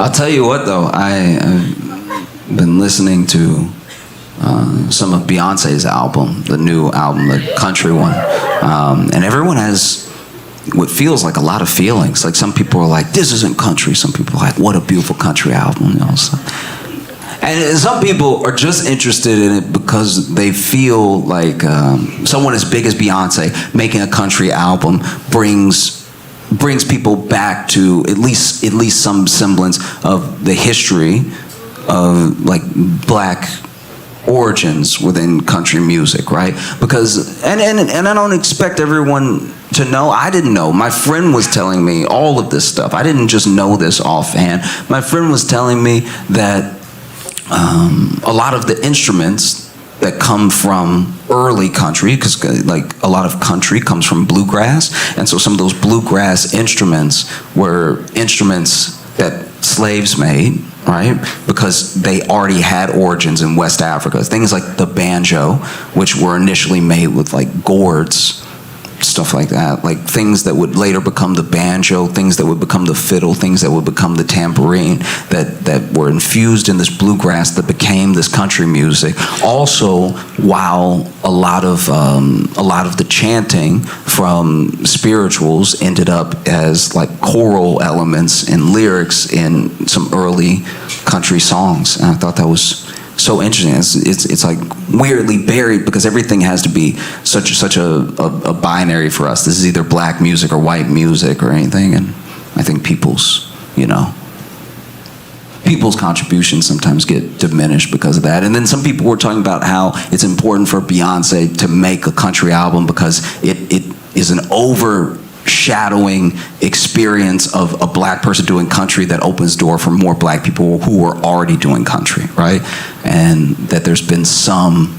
I'll tell you what, though, I've been listening to some of Beyonce's album, the new album, the country one, and everyone has what feels like a lot of feelings. Like some people are like, "This isn't country." Some people are like, "What a beautiful country album," you know. So. And some people are just interested in it because they feel like someone as big as Beyonce making a country album brings people back to at least some semblance of the history of like black origins within country music, right? Because and I don't expect everyone to know. I didn't know. My friend was telling me all of this stuff. I didn't just know this offhand. My friend was telling me that a lot of the instruments that come from early country, because like a lot of country comes from bluegrass, and so some of those bluegrass instruments were instruments that slaves made, right? Because they already had origins in West Africa. Things like the banjo, which were initially made with like gourds, stuff like that, like things that would later become the banjo, things that would become the fiddle, things that would become the tambourine, that were infused in this bluegrass that became this country music. Also, while a lot of the chanting from spirituals ended up as like choral elements and lyrics in some early country songs, and I thought that was so interesting. It's like weirdly buried because everything has to be such a binary for us. This is either black music or white music or anything, and I think people's contributions sometimes get diminished because of that. And then some people were talking about how it's important for Beyonce to make a country album because it is an overshadowing experience of a black person doing country that opens door for more black people who are already doing country, right? And that there's been some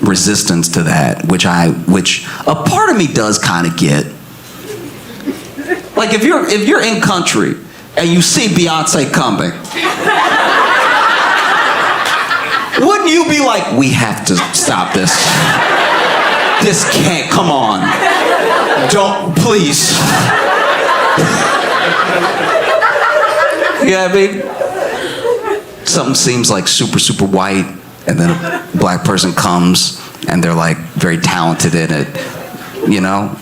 resistance to that, which a part of me does kind of get. Like if you're in country and you see Beyonce coming, wouldn't you be like, we have to stop this? This can't, come on. Don't, please. Yeah, I mean, something seems like super white, and then a black person comes, and they're like very talented in it, you know?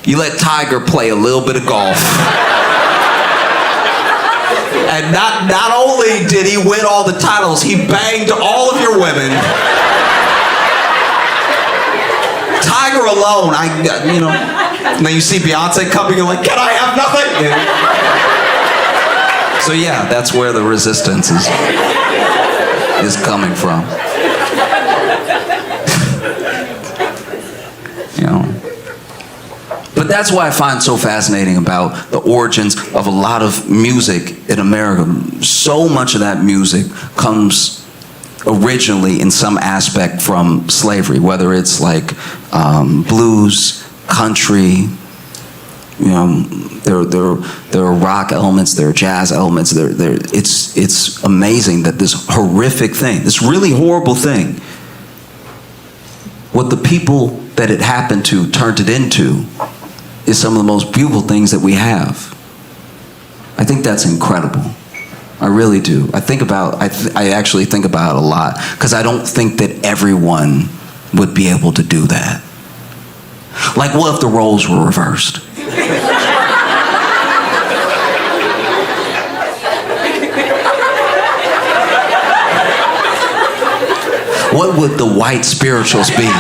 You let Tiger play a little bit of golf. And not only did he win all the titles, he banged all of your women. Tiger alone, now you see Beyonce coming, you're like, can I have nothing? Yeah. So yeah, that's where the resistance is coming from. You know. But that's why I find so fascinating about the origins of a lot of music in America. So much of that music comes originally in some aspect from slavery, whether it's like blues, country, you know, there are rock elements, there are jazz elements. It's amazing that this horrific thing, this really horrible thing, what the people that it happened to turned it into, is some of the most beautiful things that we have. I think that's incredible. I really do. I actually think about it a lot because I don't think that everyone would be able to do that. Like, what if the roles were reversed? What would the white spirituals be?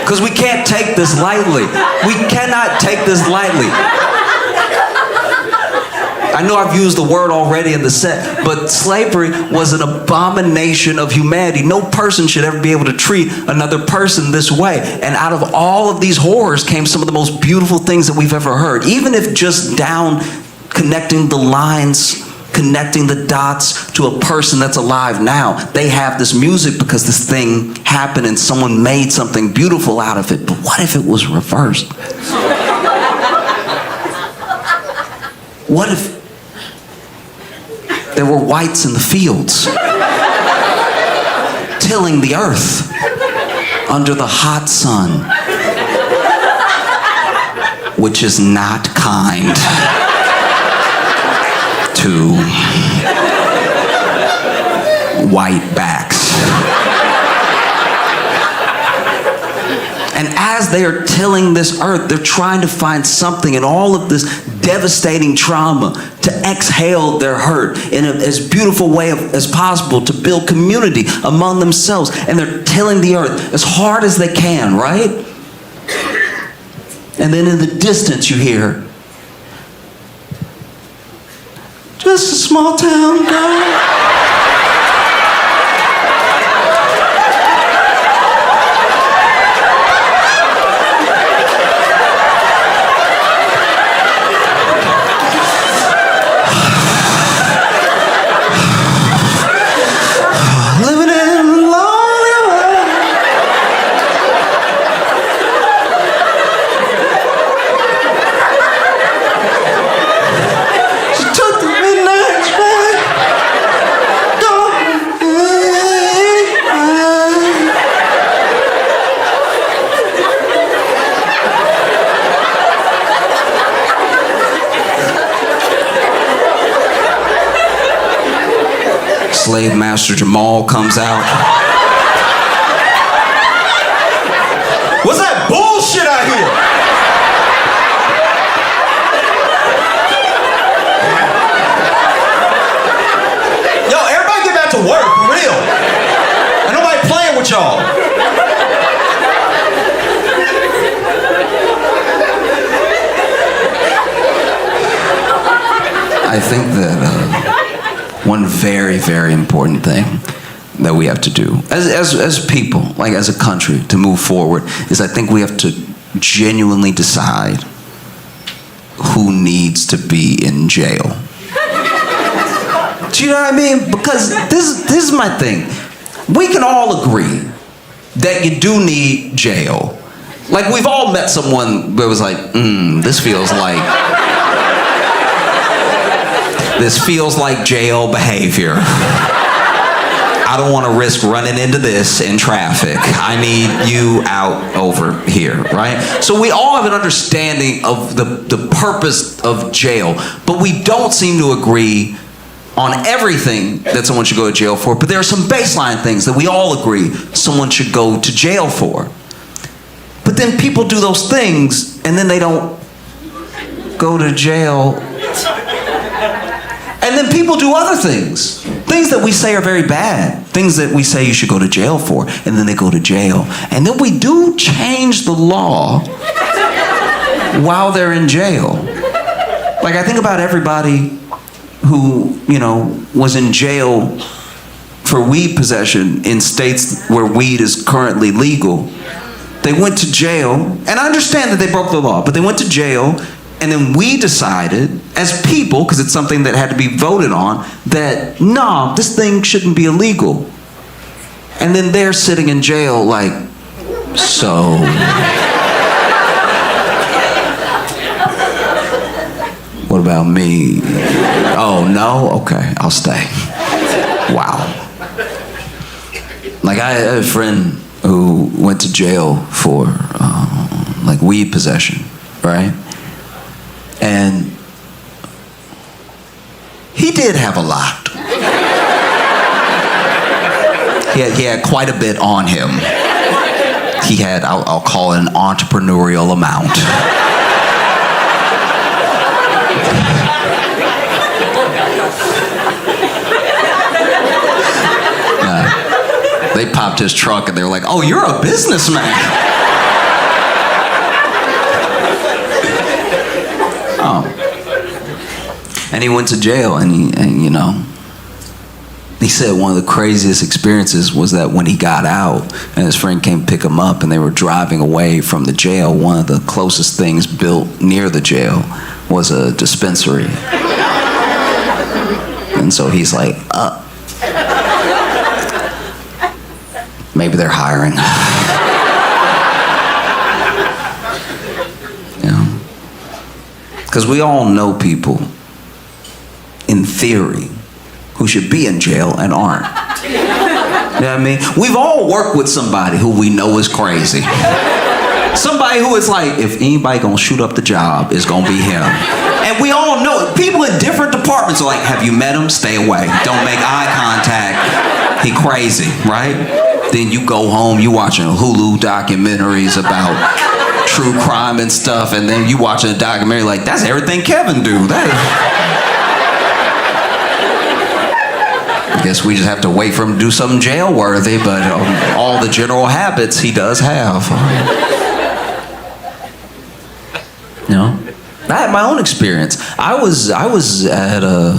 Because we can't take this lightly. We cannot take this lightly. I know I've used the word already in the set, but slavery was an abomination of humanity. No person should ever be able to treat another person this way. And out of all of these horrors came some of the most beautiful things that we've ever heard. Even if just down connecting the lines, connecting the dots to a person that's alive now. They have this music because this thing happened and someone made something beautiful out of it. But what if it was reversed? What if there were whites in the fields tilling the earth under the hot sun? which is not kind to white backs. And as they are tilling this earth, they're trying to find something in all of this devastating trauma to exhale their hurt in as beautiful way as possible, to build community among themselves. And they're tilling the earth as hard as they can, right? And then in the distance you hear, just a small town girl. Slave Master Jamal comes out. What's that bullshit I hear? Yo, everybody get back to work, for real. Ain't nobody playing with y'all. I think that one very, very important thing that we have to do as people, like as a country, to move forward is I think we have to genuinely decide who needs to be in jail. Do you know what I mean? Because this is my thing. We can all agree that you do need jail. Like, we've all met someone that was like, this feels like jail behavior. I don't want to risk running into this in traffic. I need you out over here, right? So we all have an understanding of the purpose of jail, but we don't seem to agree on everything that someone should go to jail for. But there are some baseline things that we all agree someone should go to jail for. But then people do those things and then they don't go to jail. And then people do other things. Things that we say are very bad. Things that we say you should go to jail for. And then they go to jail. And then we do change the law while they're in jail. Like, I think about everybody who, was in jail for weed possession in states where weed is currently legal. They went to jail, and I understand that they broke the law, but they went to jail. And then we decided, as people, because it's something that had to be voted on, that, no, this thing shouldn't be illegal. And then they're sitting in jail like, so... what about me? Oh, no? Okay, I'll stay. Wow. Like, I had a friend who went to jail for, weed possession, right? And he did have a lot. He had quite a bit on him. He had, I'll call it an entrepreneurial amount. They popped his trunk and they were like, oh, you're a businessman. And he went to jail, and he said one of the craziest experiences was that when he got out and his friend came pick him up and they were driving away from the jail, one of the closest things built near the jail was a dispensary. And so he's like, maybe they're hiring. Because we all know people, in theory, who should be in jail and aren't. You know what I mean? We've all worked with somebody who we know is crazy. Somebody who is like, if anybody gonna shoot up the job, it's gonna be him. And we all know it. People in different departments are like, have you met him? Stay away. Don't make eye contact. He crazy, right? Then you go home, you watching Hulu documentaries about true crime and stuff, and then you watching a documentary like, that's everything Kevin do. I guess we just have to wait for him to do something jail-worthy, but all the general habits he does have. You know, I had my own experience. I was at a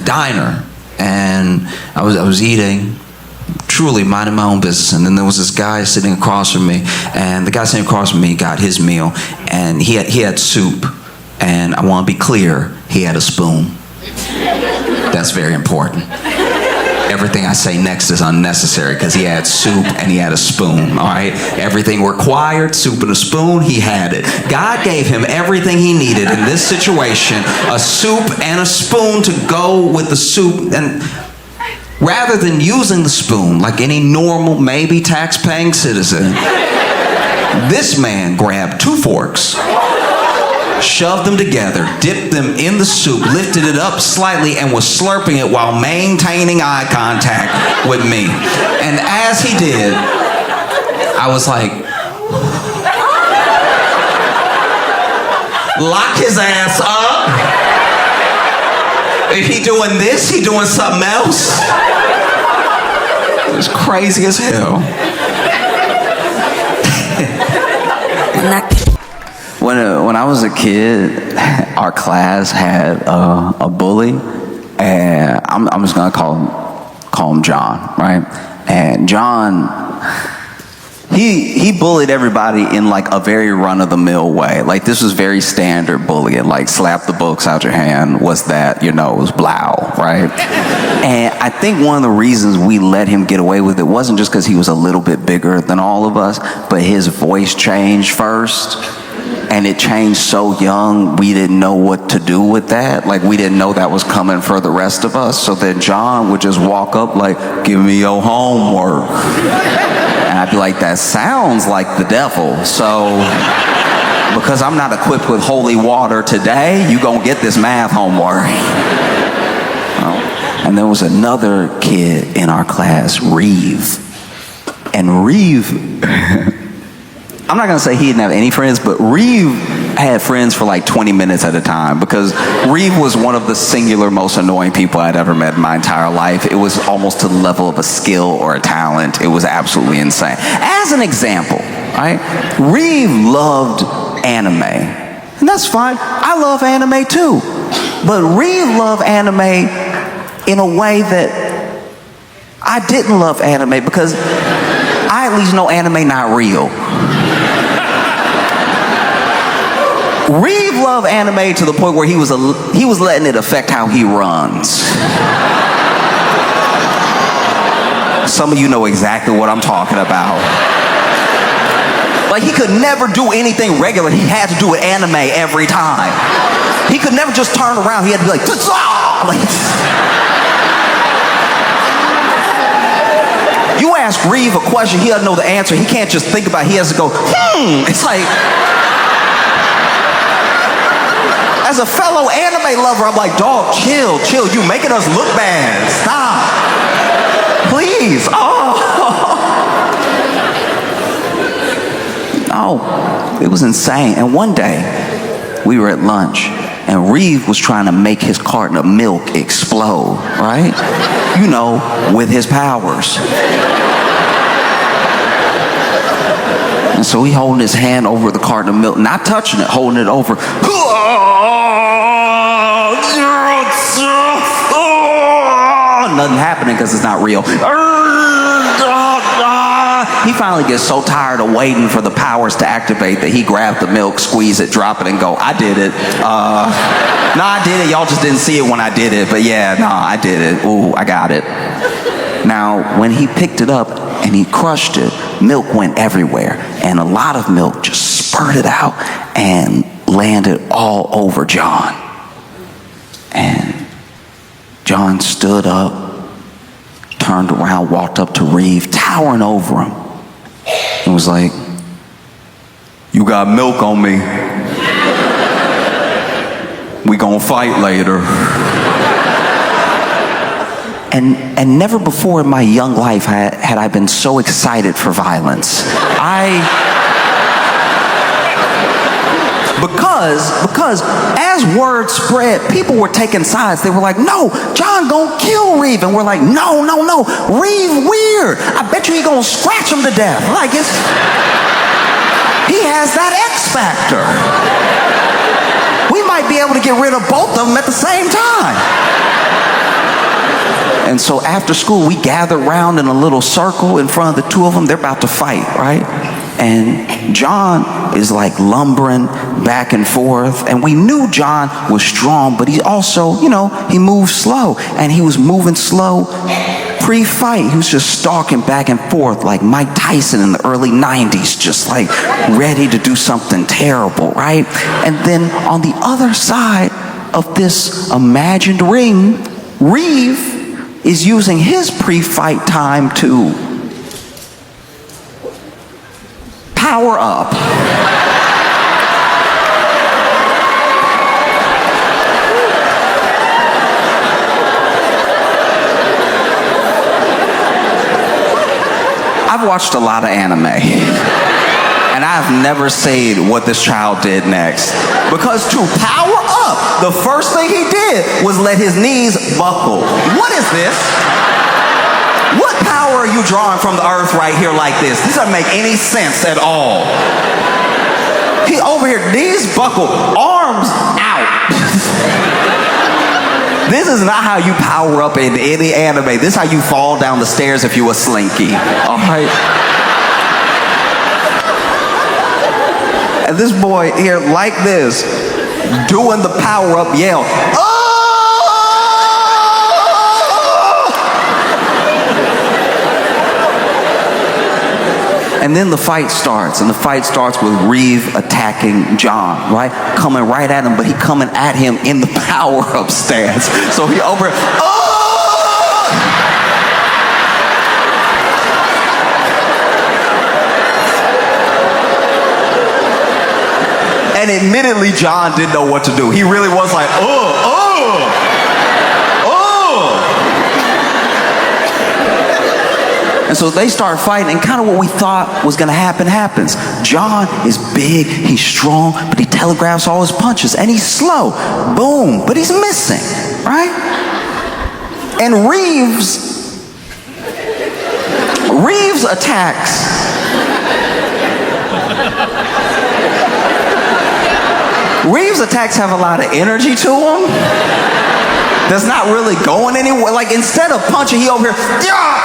diner, and I was eating, truly minding my own business, and then there was this guy sitting across from me, and the guy sitting across from me got his meal, and he had soup, and I want to be clear, he had a spoon. That's very important. Everything I say next is unnecessary because he had soup and he had a spoon, all right? Everything required, soup and a spoon, he had it. God gave him everything he needed in this situation, a soup and a spoon to go with the soup. And rather than using the spoon like any normal, maybe tax-paying citizen, this man grabbed 2 forks, shoved them together, dipped them in the soup, lifted it up slightly, and was slurping it while maintaining eye contact with me. And as he did, I was like, lock his ass up. If he doing this, he doing something else. It was crazy as hell. When I was a kid, our class had a bully, and I'm just gonna call him John, right? And John, he bullied everybody in like a very run-of-the-mill way. Like this was very standard bullying, like slap the books out your hand. What's that? You know, it was blow, right? And I think one of the reasons we let him get away with it wasn't just because he was a little bit bigger than all of us, but his voice changed first. And it changed so young, we didn't know what to do with that. Like, we didn't know that was coming for the rest of us. So then John would just walk up like, give me your homework. And I'd be like, that sounds like the devil. So, because I'm not equipped with holy water today, you gonna get this math homework. And there was another kid in our class, Reeve. And Reeve... I'm not going to say he didn't have any friends, but Reeve had friends for like 20 minutes at a time because Reeve was one of the singular most annoying people I'd ever met in my entire life. It was almost to the level of a skill or a talent. It was absolutely insane. As an example, right? Reeve loved anime. And that's fine. I love anime too. But Reeve loved anime in a way that I didn't love anime because I at least know anime not real. Reeve loved anime to the point where he was letting it affect how he runs. Some of you know exactly what I'm talking about. Like he could never do anything regular. He had to do it anime every time. He could never just turn around. He had to be like, you ask Reeve a question, he doesn't know the answer. He can't just think about it. He has to go, It's like, as a fellow anime lover, I'm like, dog, chill. You making us look bad. Stop. Please. Oh, it was insane. And one day, we were at lunch, and Reeve was trying to make his carton of milk explode, right? You know, with his powers. And so he holding his hand over the carton of milk, not touching it, holding it over. Nothing happening because it's not real. He finally gets so tired of waiting for the powers to activate that he grabbed the milk, squeeze it, drop it, and go, I did it. No, I did it. Y'all just didn't see it when I did it. But yeah, no, I did it. Ooh, I got it. Now, when he picked it up and he crushed it, milk went everywhere. And a lot of milk just spurted out and landed all over John. And John stood up, turned around, walked up to Reeve, towering over him, and was like, You got milk on me. We gonna fight later. And never before in my young life had I been so excited for violence. Because as word spread, people were taking sides. They were like, no, John gonna kill Reeve. And we're like, no, Reeve weird. I bet you he gonna scratch him to death. Like, he has that X factor. We might be able to get rid of both of them at the same time. And so after school, we gathered around in a little circle in front of the two of them. They're about to fight, right? And John is like lumbering back and forth. And we knew John was strong, but he also, he moved slow. And he was moving slow pre-fight. He was just stalking back and forth like Mike Tyson in the early 90s, just like ready to do something terrible, right? And then on the other side of this imagined ring, Reeve is using his pre-fight time to power up. I've watched a lot of anime, and I've never seen what this child did next. Because to power up, the first thing he did was let his knees buckle. What is this? What power are you drawing from the earth right here like this? This doesn't make any sense at all. He over here, knees buckle, arms out. This is not how you power up in any anime. This is how you fall down the stairs if you a slinky. All right? And this boy here, like this, doing the power up yell. Oh! And then the fight starts, and the fight starts with Reeve attacking John, right? Coming right at him, but he coming at him in the power-up stance. So he over, oh! And admittedly, John didn't know what to do. He really was like, oh. And so they start fighting, and kind of what we thought was going to happen happens. John is big, he's strong, but he telegraphs all his punches, and he's slow. Boom, but he's missing, right? And Reeves attacks. Reeves' attacks have a lot of energy to them. That's not really going anywhere. Like, instead of punching, he over here, yeah!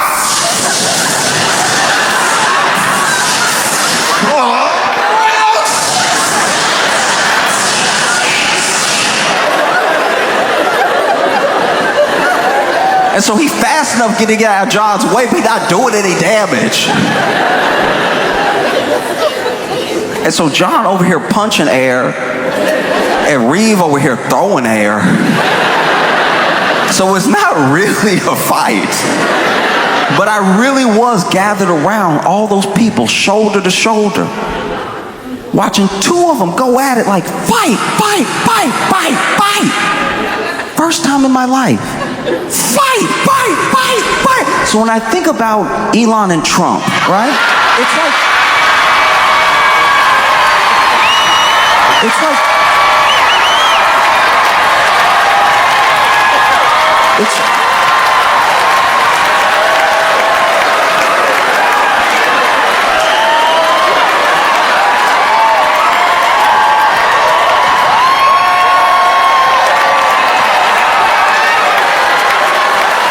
And so he's fast enough getting out of John's way, but he's not doing any damage. And so John over here punching air, and Reeve over here throwing air. So it's not really a fight. But I really was gathered around all those people, shoulder to shoulder, watching two of them go at it like fight. First time in my life. Fight. So when I think about Elon and Trump, right? It's like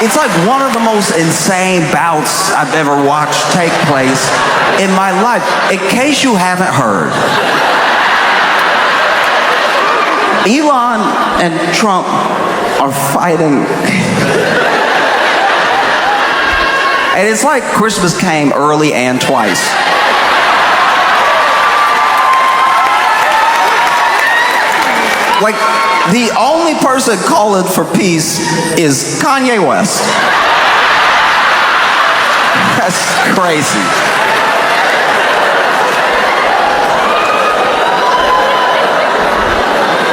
it's like one of the most insane bouts I've ever watched take place in my life. In case you haven't heard, Elon and Trump are fighting. And it's like Christmas came early and twice. Like, the only person calling for peace is Kanye West. That's crazy.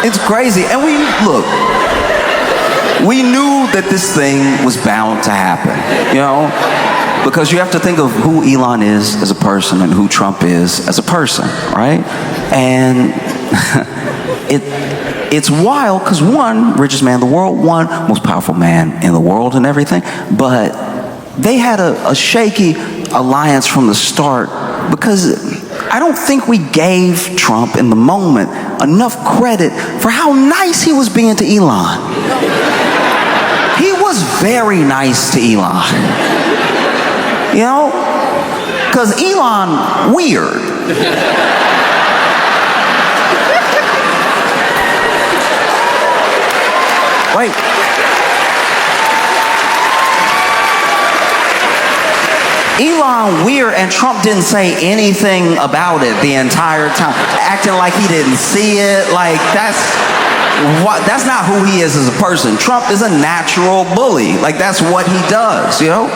It's crazy. And we knew that this thing was bound to happen, you know? Because you have to think of who Elon is as a person and who Trump is as a person, right? And it's wild because one, richest man in the world, one, most powerful man in the world and everything, but they had a shaky alliance from the start because I don't think we gave Trump in the moment enough credit for how nice he was being to Elon. He was very nice to Elon. You know? Because Elon, weird. Wait. Elon weird, and Trump didn't say anything about it the entire time, acting like he didn't see it. Like that's not who he is as a person. Trump is a natural bully. Like that's what he does, you know?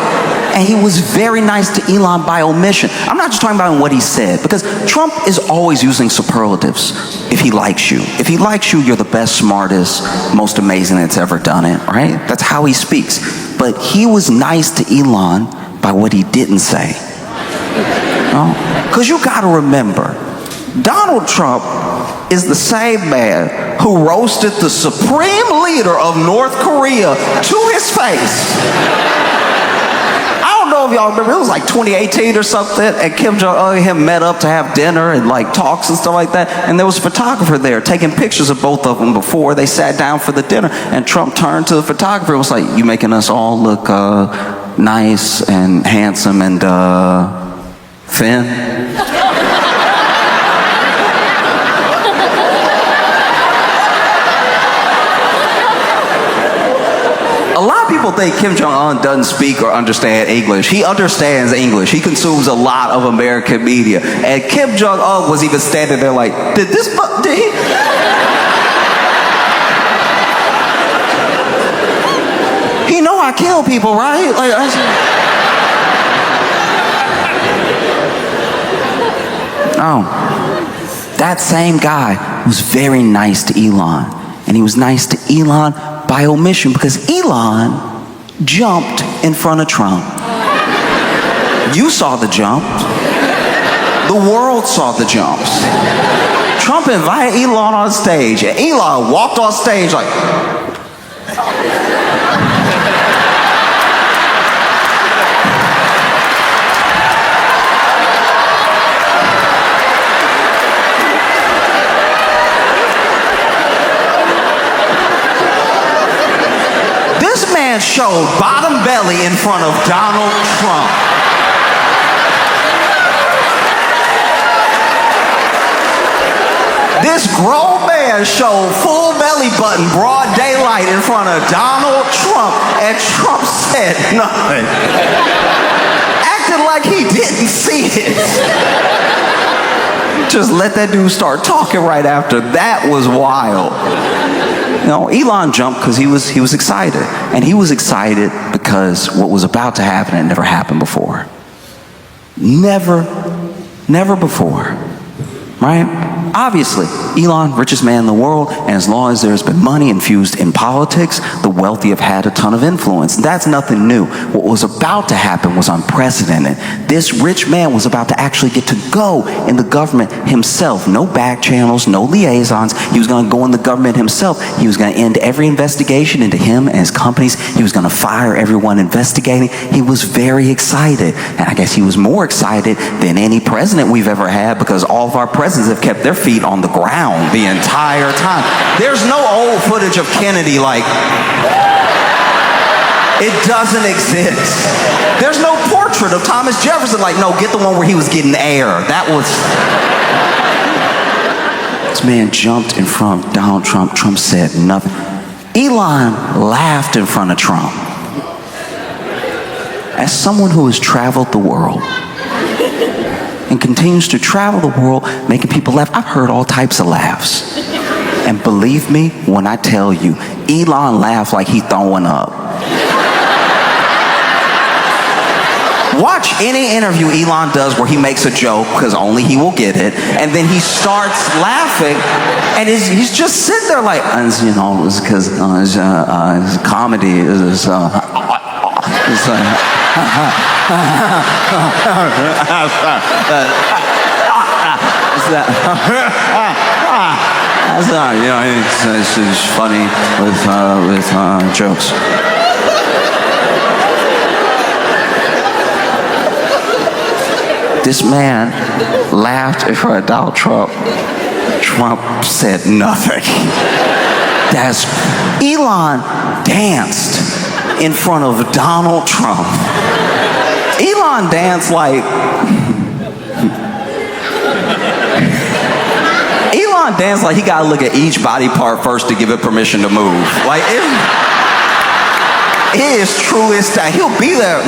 And he was very nice to Elon by omission. I'm not just talking about what he said, because Trump is always using superlatives if he likes you. If he likes you, you're the best, smartest, most amazing that's ever done it, right? That's how he speaks. But he was nice to Elon by what he didn't say. Because you gotta remember, Donald Trump is the same man who roasted the supreme leader of North Korea to his face. I don't know if y'all remember, it was like 2018 or something, and Kim Jong-un and him met up to have dinner and like talks and stuff like that, and there was a photographer there taking pictures of both of them before they sat down for the dinner, and Trump turned to the photographer and was like, "You making us all look nice and handsome and thin?" A lot of people think Kim Jong-un doesn't speak or understand English. He understands English. He consumes a lot of American media. And Kim Jong-un was even standing there like, did he? He know I kill people, right? Like, that same guy was very nice to Elon. And he was nice to Elon by omission because Elon jumped in front of Trump. You saw the jump. The world saw the jumps. Trump invited Elon on stage, and Elon walked on stage like... showed bottom belly in front of Donald Trump. This grown man showed full belly button, broad daylight in front of Donald Trump, and Trump said nothing. Acted like he didn't see it. Just let that dude start talking right after. That was wild. You know, Elon jumped because he was excited. And he was excited because what was about to happen had never happened before. Never before. Right? Obviously, Elon, richest man in the world, and as long as there's been money infused in politics, the wealthy have had a ton of influence. That's nothing new. What was about to happen was unprecedented. This rich man was about to actually get to go in the government himself. No back channels, no liaisons. He was going to go in the government himself. He was going to end every investigation into him and his companies. He was going to fire everyone investigating. He was very excited. And I guess he was more excited than any president we've ever had, because all of our presidents have kept their feet on the ground the entire time. There's no old footage of Kennedy like, it doesn't exist. There's no portrait of Thomas Jefferson like, no, get the one where he was getting air. That was... This man jumped in front of Donald Trump. Trump said nothing. Elon laughed in front of Trump. As someone who has traveled the world and continues to travel the world making people laugh, I've heard all types of laughs. And believe me when I tell you, Elon laughed like he throwing up. Watch any interview Elon does where he makes a joke, because only he will get it, and then he starts laughing, and he's just sitting there like, you know, it's because comedy is you know, it's funny with jokes. This man laughed in front of Donald Trump. Trump said nothing. Elon danced in front of Donald Trump. Elon danced like... Elon danced like he gotta look at each body part first to give it permission to move. Like, it is truly style. He'll be there.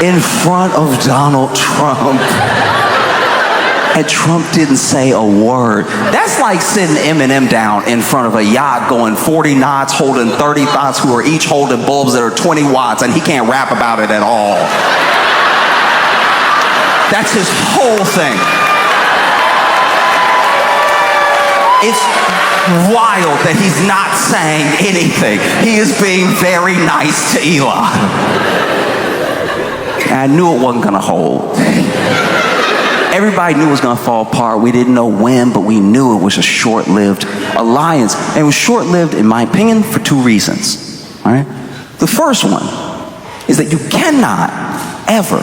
In front of Donald Trump. And Trump didn't say a word. That's like sitting Eminem down in front of a yacht going 40 knots, holding 30 thoughts who are each holding bulbs that are 20 watts, and he can't rap about it at all. That's his whole thing. It's wild that he's not saying anything. He is being very nice to Elon. I knew it wasn't gonna hold. Everybody knew it was gonna fall apart. We didn't know when, but we knew it was a short-lived alliance. And it was short-lived, in my opinion, for two reasons. All right? The first one is that you cannot ever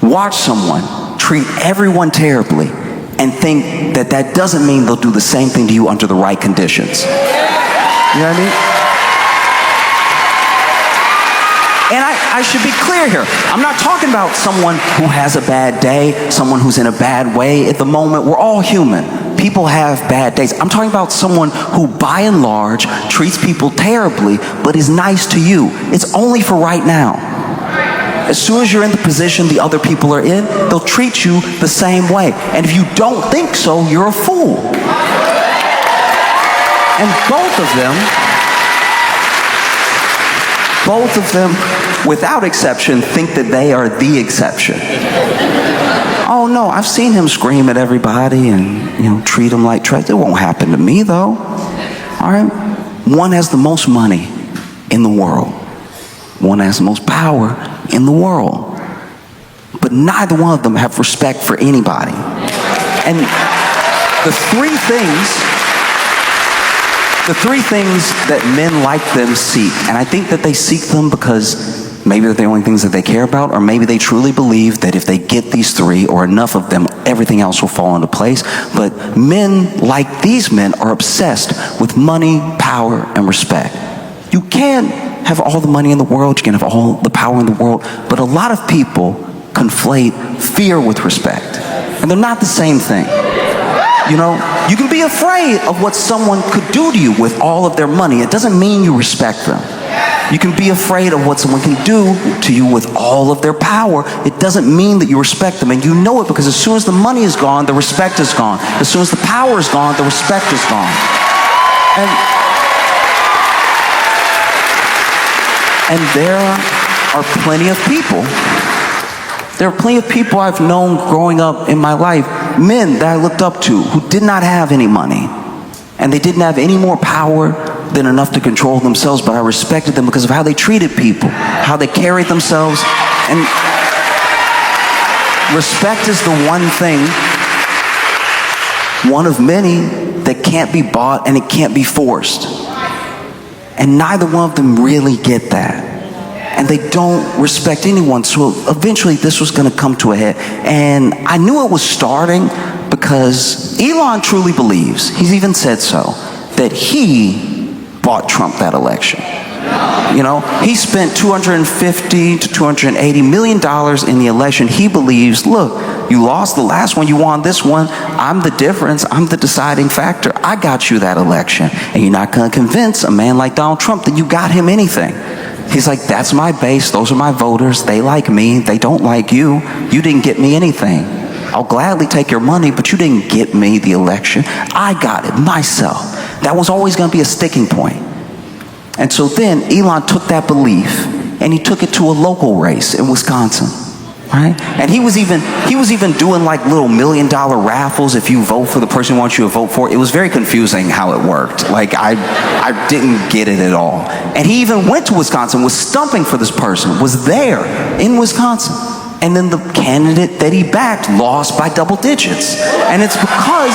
watch someone treat everyone terribly and think that that doesn't mean they'll do the same thing to you under the right conditions. You know what I mean? And I should be clear here. I'm not talking about someone who has a bad day, someone who's in a bad way at the moment. We're all human. People have bad days. I'm talking about someone who, by and large, treats people terribly, but is nice to you. It's only for right now. As soon as you're in the position the other people are in, they'll treat you the same way. And if you don't think so, you're a fool. And both of them, without exception, think that they are the exception. Oh no, I've seen him scream at everybody and, you know, treat them like trash. It won't happen to me though. All right? One has the most money in the world. One has the most power in the world. But neither one of them have respect for anybody. And the three things that men like them seek, and I think that they seek them because maybe they're the only things that they care about, or maybe they truly believe that if they get these three or enough of them, everything else will fall into place. But men like these men are obsessed with money, power, and respect. You can have all the money in the world, you can have all the power in the world, but a lot of people conflate fear with respect. And they're not the same thing. You know, you can be afraid of what someone could do to you with all of their money. It doesn't mean you respect them. You can be afraid of what someone can do to you with all of their power. It doesn't mean that you respect them. And you know it because as soon as the money is gone, the respect is gone. As soon as the power is gone, the respect is gone. And there are plenty of people. There are plenty of people I've known growing up in my life, men that I looked up to who did not have any money. And they didn't have any more power than enough to control themselves, but I respected them because of how they treated people, how they carried themselves. And respect is the one thing, one of many, that can't be bought and it can't be forced. And neither one of them really get that. And they don't respect anyone. So eventually this was going to come to a head. And I knew it was starting because Elon truly believes, he's even said so, that he bought Trump that election. You know, he spent $250 to $280 million in the election. He believes, look, you lost the last one, you won this one. I'm the difference. I'm the deciding factor. I got you that election. And you're not going to convince a man like Donald Trump that you got him anything. He's like, that's my base. Those are my voters. They like me. They don't like you. You didn't get me anything. I'll gladly take your money, but you didn't get me the election. I got it myself. That was always going to be a sticking point. And so then Elon took that belief and he took it to a local race in Wisconsin, right? And he was even doing like little $1 million raffles if you vote for the person who wants you to vote for. It was very confusing how it worked. Like I didn't get it at all. And he even went to Wisconsin, was stumping for this person, was there in Wisconsin. And then the candidate that he backed lost by double digits. And it's because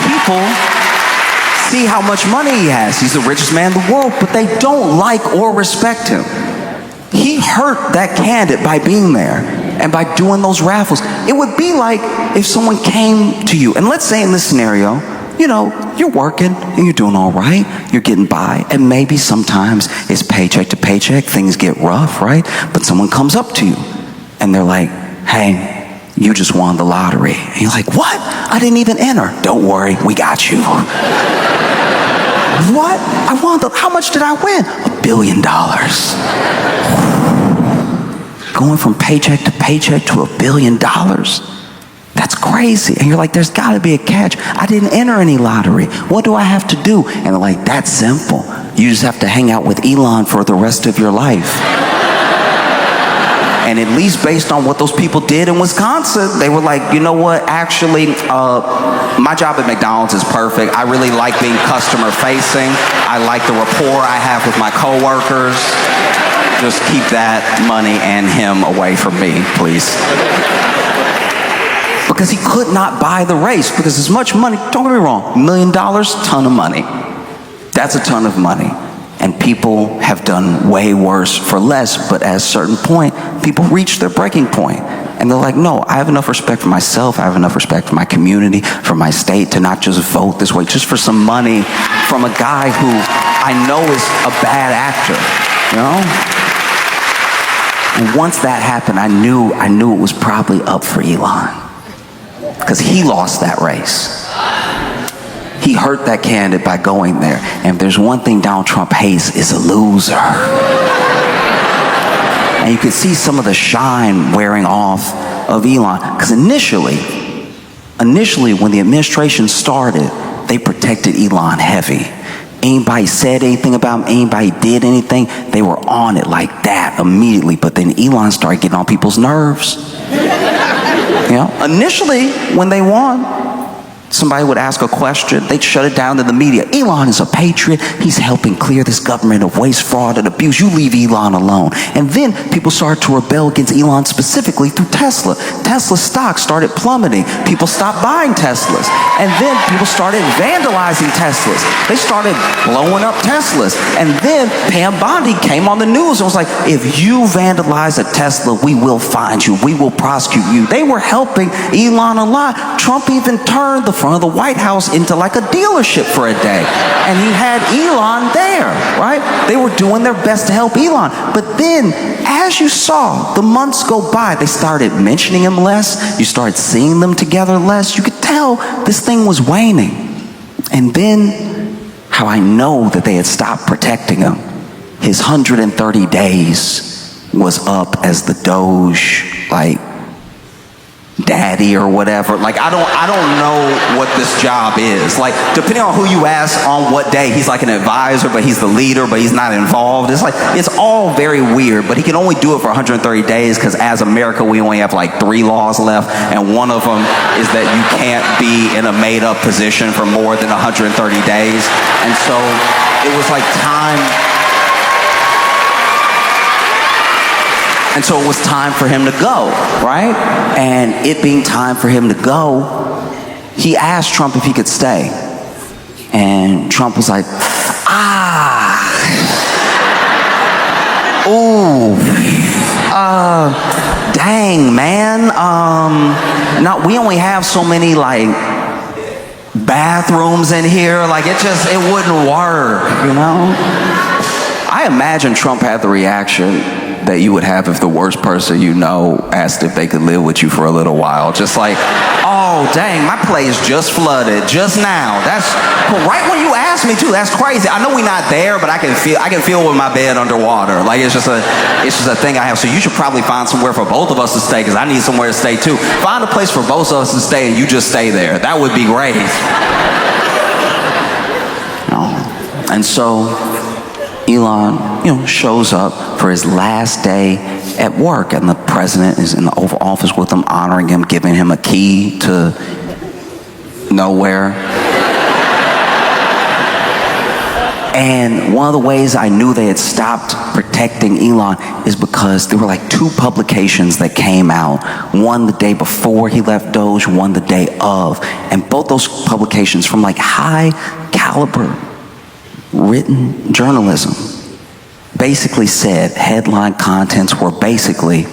people see how much money he has. He's the richest man in the world, but they don't like or respect him. He hurt that candidate by being there and by doing those raffles. It would be like if someone came to you, and let's say in this scenario, you know, you're working and you're doing all right, you're getting by, and maybe sometimes it's paycheck to paycheck, things get rough, right? But someone comes up to you and they're like, hey, you just won the lottery. And you're like, what? I didn't even enter. Don't worry, we got you. What? I won how much did I win? $1 billion. Going from paycheck to paycheck to $1 billion. That's crazy. And you're like, there's got to be a catch. I didn't enter any lottery. What do I have to do? And they're like, that's simple. You just have to hang out with Elon for the rest of your life. And at least based on what those people did in Wisconsin, they were like, you know what, actually, my job at McDonald's is perfect. I really like being customer facing. I like the rapport I have with my coworkers. Just keep that money and him away from me, please. Because he could not buy the race, because as much money, don't get me wrong, $1 million, ton of money. That's a ton of money. And people have done way worse for less, but at a certain point, people reach their breaking point. And they're like, no, I have enough respect for myself, I have enough respect for my community, for my state, to not just vote this way, just for some money from a guy who I know is a bad actor, you know? And once that happened, I knew it was probably up for Elon. Because he lost that race. He hurt that candidate by going there. And if there's one thing Donald Trump hates, is a loser. And you could see some of the shine wearing off of Elon. Because initially, when the administration started, they protected Elon heavy. Anybody said anything about him, anybody did anything, they were on it like that immediately. But then Elon started getting on people's nerves. You know, initially, when they won, somebody would ask a question, they'd shut it down to the media. Elon is a patriot. He's helping clear this government of waste, fraud, and abuse. You leave Elon alone. And then people started to rebel against Elon specifically through Tesla. Tesla's stock started plummeting. People stopped buying Teslas. And then people started vandalizing Teslas. They started blowing up Teslas. And then Pam Bondi came on the news and was like, if you vandalize a Tesla, we will find you. We will prosecute you. They were helping Elon a lot. Trump even turned the front of the White House into like a dealership for a day. And he had Elon there, right? They were doing their best to help Elon. But then, as you saw the months go by, they started mentioning him less. You started seeing them together less. You could tell this thing was waning. And then, how I know that they had stopped protecting him, his 130 days was up as the Doge, like, daddy or whatever. Like, I don't know what this job is. Like, depending on who you ask on what day, he's like an advisor, but he's the leader, but he's not involved. It's like, it's all very weird, but he can only do it for 130 days because as America, we only have like 3 laws left, and one of them is that you can't be in a made-up position for more than 130 days. And so it was like time. And so it was time for him to go, right? And it being time for him to go, he asked Trump if he could stay. And Trump was like, dang, man. No, we only have so many, like, bathrooms in here. Like, it wouldn't work, you know? I imagine Trump had the reaction that you would have if the worst person you know asked if they could live with you for a little while. Just like, oh dang, my place just flooded just now. That's right when you asked me too. That's crazy. I know we're not there, but I can feel with my bed underwater. Like it's just a thing I have. So you should probably find somewhere for both of us to stay, because I need somewhere to stay too. Find a place for both of us to stay and you just stay there. That would be great. And so Elon, shows up for his last day at work, and the president is in the Oval Office with him, honoring him, giving him a key to nowhere. And one of the ways I knew they had stopped protecting Elon is because there were like 2 publications that came out. One the day before he left Doge, one the day of. And both those publications, from like high caliber written journalism, basically said, headline contents were basically,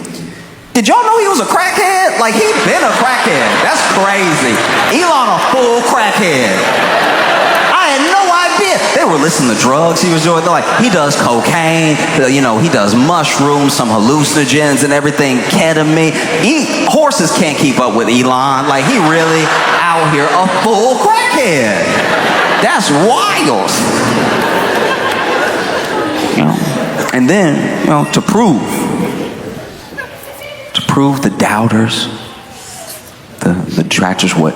did y'all know he was a crackhead? Like, he'd been a crackhead. That's crazy. Elon a full crackhead. I had no idea. They were listening to drugs he was doing. They're like, he does cocaine, he does mushrooms, some hallucinogens and everything, ketamine. Horses can't keep up with Elon. Like, he really out here a full crackhead. That's wild. And then, to prove the doubters, the detractors, what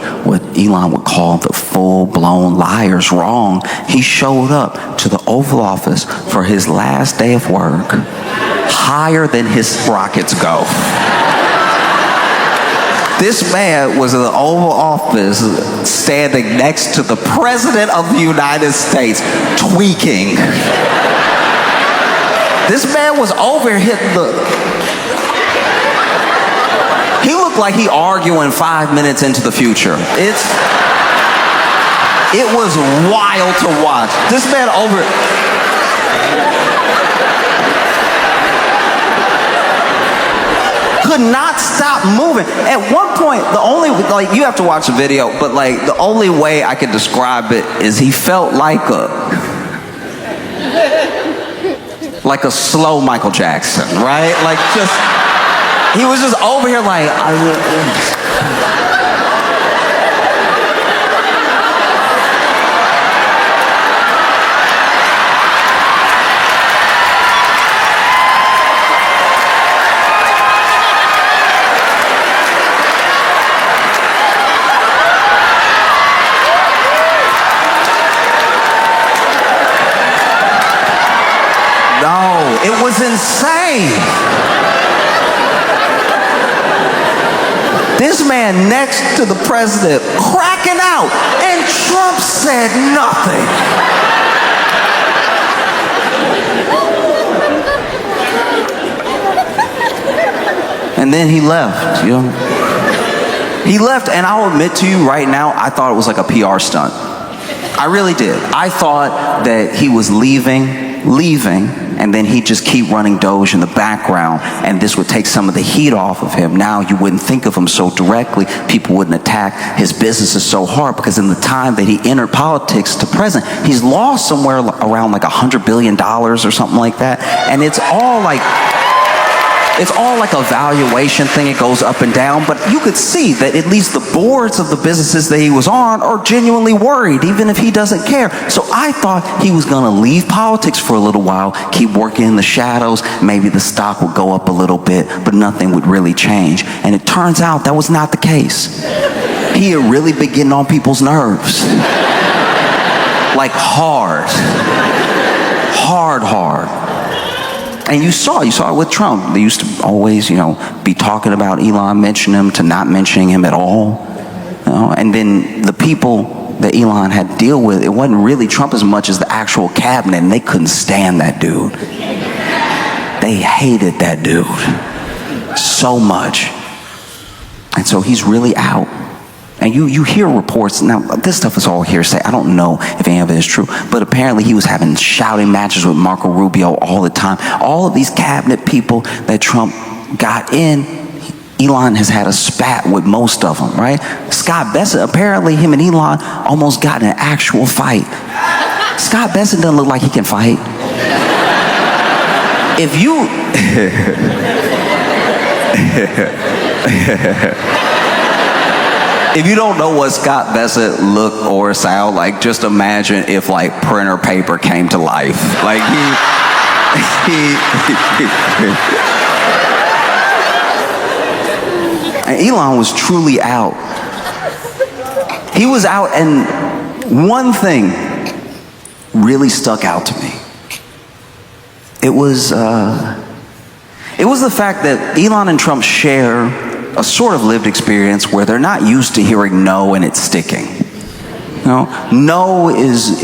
Elon would call the full-blown liars wrong, he showed up to the Oval Office for his last day of work, higher than his rockets go. This man was in the Oval Office standing next to the President of the United States, tweaking. This man was over here hitting he looked like he arguing 5 minutes into the future. It was wild to watch. This man over... could not stop moving. At one point, you have to watch the video, but the only way I could describe it is he felt like a slow Michael Jackson, right? He was just over here like, it was insane. This man next to the president cracking out, and Trump said nothing. And then he left, He left, and I'll admit to you right now, I thought it was like a PR stunt. I really did. I thought that he was leaving, and then he'd just keep running Doge in the background, and this would take some of the heat off of him. Now you wouldn't think of him so directly. People wouldn't attack his businesses so hard, because in the time that he entered politics to present, he's lost somewhere around like $100 billion or something like that. And it's all like a valuation thing. It goes up and down, but you could see that at least the boards of the businesses that he was on are genuinely worried, even if he doesn't care. So I thought he was going to leave politics for a little while, keep working in the shadows. Maybe the stock would go up a little bit, but nothing would really change. And it turns out that was not the case. He had really been getting on people's nerves. Like hard. And you saw it with Trump. They used to always, be talking about Elon, mention him, to not mentioning him at all. And then the people that Elon had to deal with, it wasn't really Trump as much as the actual cabinet, and they couldn't stand that dude. They hated that dude so much. And so he's really out. And you hear reports, now this stuff is all hearsay, I don't know if any of it is true, but apparently he was having shouting matches with Marco Rubio all the time. All of these cabinet people that Trump got in, Elon has had a spat with most of them, right? Scott Bessent, apparently him and Elon almost got in an actual fight. Scott Bessent doesn't look like he can fight. if you if you don't know what Scott Bassett look or sound like, just imagine if like printer paper came to life. Like and Elon was truly out. He was out, and one thing really stuck out to me. It was the fact that Elon and Trump share a sort of lived experience where they're not used to hearing no and it's sticking. You know, no is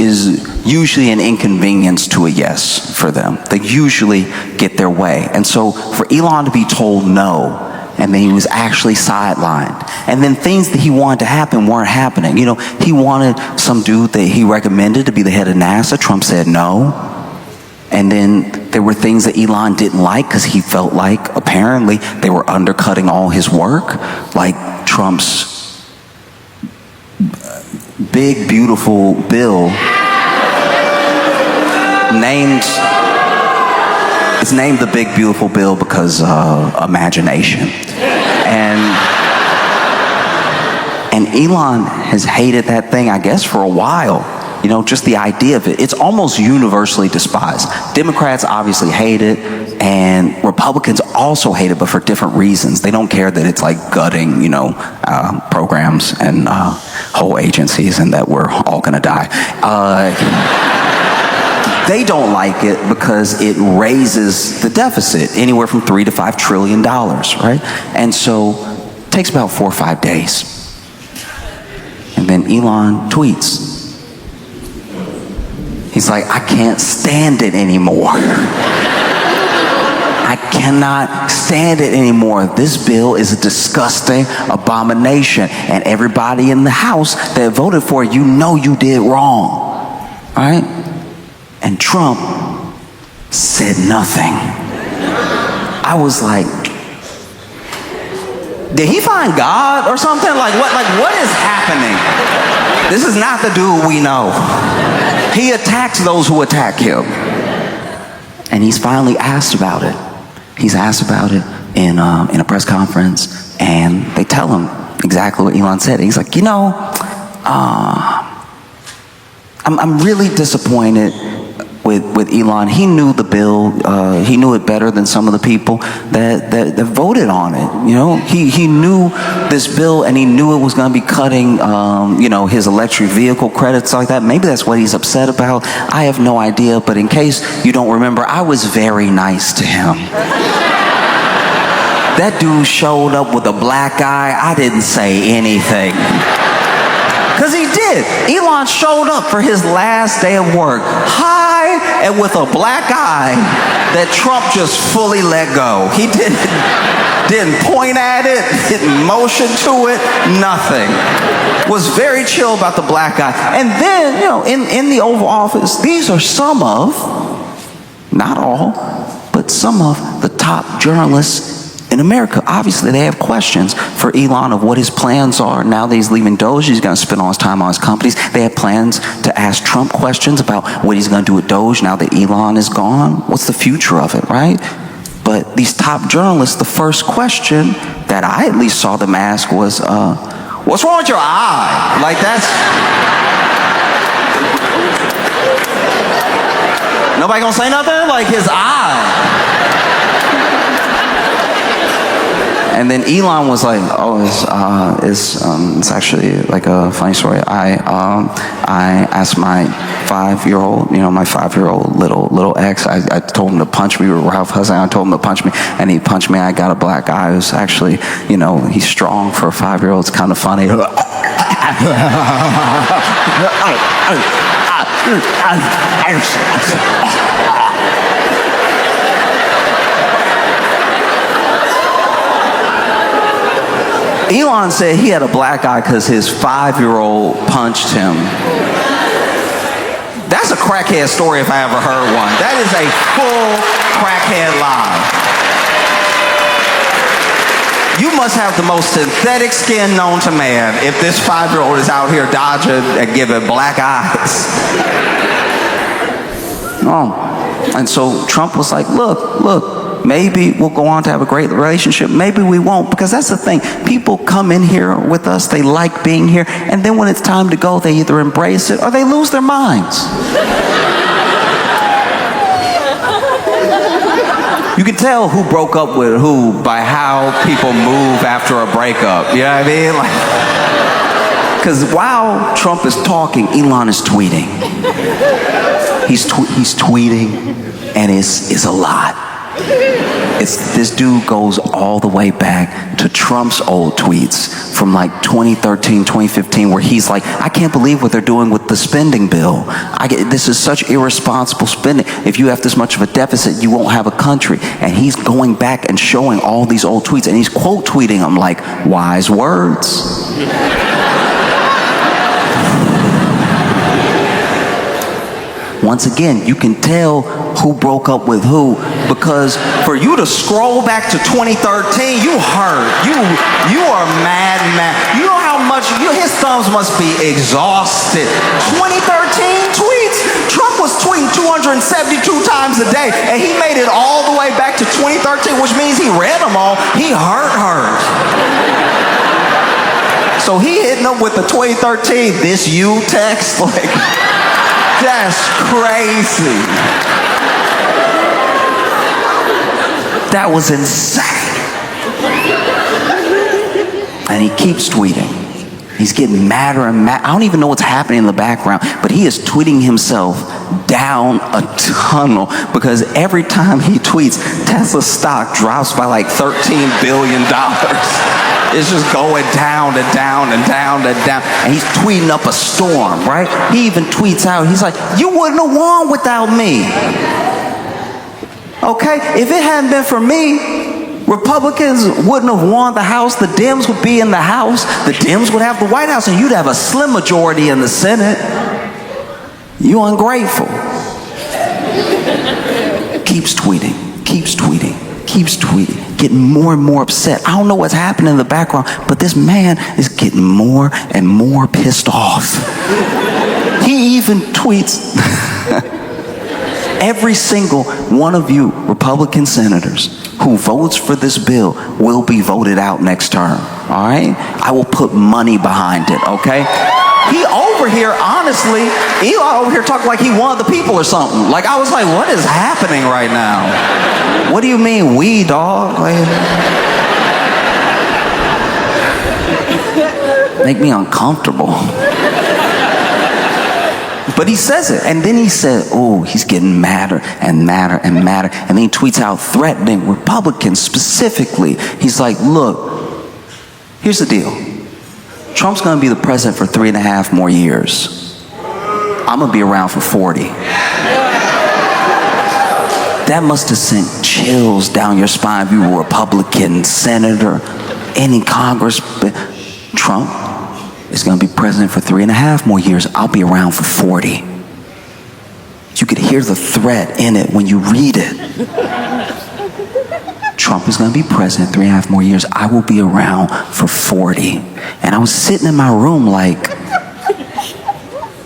usually an inconvenience to a yes for them. They usually get their way. And so for Elon to be told no, and then he was actually sidelined, and then things that he wanted to happen weren't happening. You know, he wanted some dude that he recommended to be the head of NASA. Trump said no. And then there were things that Elon didn't like because he felt like apparently they were undercutting all his work, like Trump's big, beautiful bill it's named the Big Beautiful Bill because imagination. And Elon has hated that thing, I guess, for a while. You know, just the idea of it. It's almost universally despised. Democrats obviously hate it, and Republicans also hate it, but for different reasons. They don't care that it's like gutting, you know, programs and whole agencies and that we're all gonna die. They don't like it because it raises the deficit anywhere from $3 to $5 trillion, right? And so it takes about 4 or 5 days. And then Elon tweets. He's like, I can't stand it anymore. I cannot stand it anymore. This bill is a disgusting abomination. And everybody in the House that voted for it, you know you did wrong. Right? And Trump said nothing. I was like, did he find God or something? Like what is happening? This is not the dude we know. He attacks those who attack him. And he's finally asked about it. He's asked about it in a press conference, and they tell him exactly what Elon said. He's like, you know, I'm really disappointed with Elon. He knew the bill. He knew it better than some of the people that voted on it. You know, he knew this bill, and he knew it was going to be cutting, you know, his electric vehicle credits like that. Maybe that's what he's upset about. I have no idea. But in case you don't remember, I was very nice to him. That dude showed up with a black eye. I didn't say anything. Because he did. Elon showed up for his last day of work, high and with a black eye that Trump just fully let go. He didn't point at it, didn't motion to it, nothing. Was very chill about the black eye. And then, you know, in the Oval Office, these are some of, not all, but some of the top journalists in America. Obviously, they have questions for Elon of what his plans are. Now that he's leaving Doge, he's going to spend all his time on his companies. They have plans to ask Trump questions about what he's going to do with Doge now that Elon is gone. What's the future of it, right? But these top journalists, the first question that I at least saw them ask was, what's wrong with your eye? Like that's... Nobody gonna say nothing? Like his eye. And then Elon was like, "Oh, it's actually like a funny story. I asked my 5-year-old, you know, my 5-year-old little ex. I told him to punch me. We were Ralph Hussein. I told him to punch me, and he punched me. I got a black eye. It was actually, you know, he's strong for a 5-year-old. It's kind of funny." Elon said he had a black eye because his 5-year-old punched him. That's a crackhead story if I ever heard one. That is a full crackhead lie. You must have the most synthetic skin known to man if this 5-year-old is out here dodging and giving black eyes. Oh. And so Trump was like, look, maybe we'll go on to have a great relationship. Maybe we won't, because that's the thing. People come in here with us, they like being here, and then when it's time to go, they either embrace it or they lose their minds. You can tell who broke up with who by how people move after a breakup. You know what I mean? Because while Trump is talking, Elon is tweeting. He's tweeting, and it's a lot. This dude goes all the way back to Trump's old tweets from like 2013, 2015, where he's like, I can't believe what they're doing with the spending bill. This is such irresponsible spending. If you have this much of a deficit, you won't have a country. And he's going back and showing all these old tweets, and he's quote tweeting them like wise words. Once again, you can tell who broke up with who, because for you to scroll back to 2013, you hurt. You are mad. You know how much his thumbs must be exhausted. 2013 tweets. Trump was tweeting 272 times a day, and he made it all the way back to 2013, which means he read them all. He hurt. So he hitting up with the 2013 "this you" text, like. That's crazy. That was insane. And he keeps tweeting. He's getting madder and madder. I don't even know what's happening in the background, but he is tweeting himself down a tunnel, because every time he tweets, Tesla stock drops by like $13 billion. It's just going down and down and down and down. And he's tweeting up a storm, right? He even tweets out, he's like, you wouldn't have won without me. Okay? If it hadn't been for me, Republicans wouldn't have won the House. The Dems would be in the House. The Dems would have the White House, and you'd have a slim majority in the Senate. You ungrateful. Keeps tweeting, getting more and more upset. I don't know what's happening in the background, but this man is getting more and more pissed off. He even tweets, every single one of you Republican senators who votes for this bill will be voted out next term, all right? I will put money behind it, okay? He over here, honestly, Eli over here talking like he won the people or something. Like, I was like, what is happening right now? What do you mean, we, dog? Like, make me uncomfortable. But he says it, and then he said, oh, he's getting madder and madder and madder. And then he tweets out threatening Republicans specifically. He's like, look, here's the deal. Trump's going to be the president for 3.5 more years. I'm going to be around for 40. That must have sent chills down your spine if you were a Republican senator, any Congress. Trump is going to be president for 3.5 more years. I'll be around for 40. You could hear the threat in it when you read it. Trump is going to be president 3.5 more years. I will be around for 40. And I was sitting in my room like,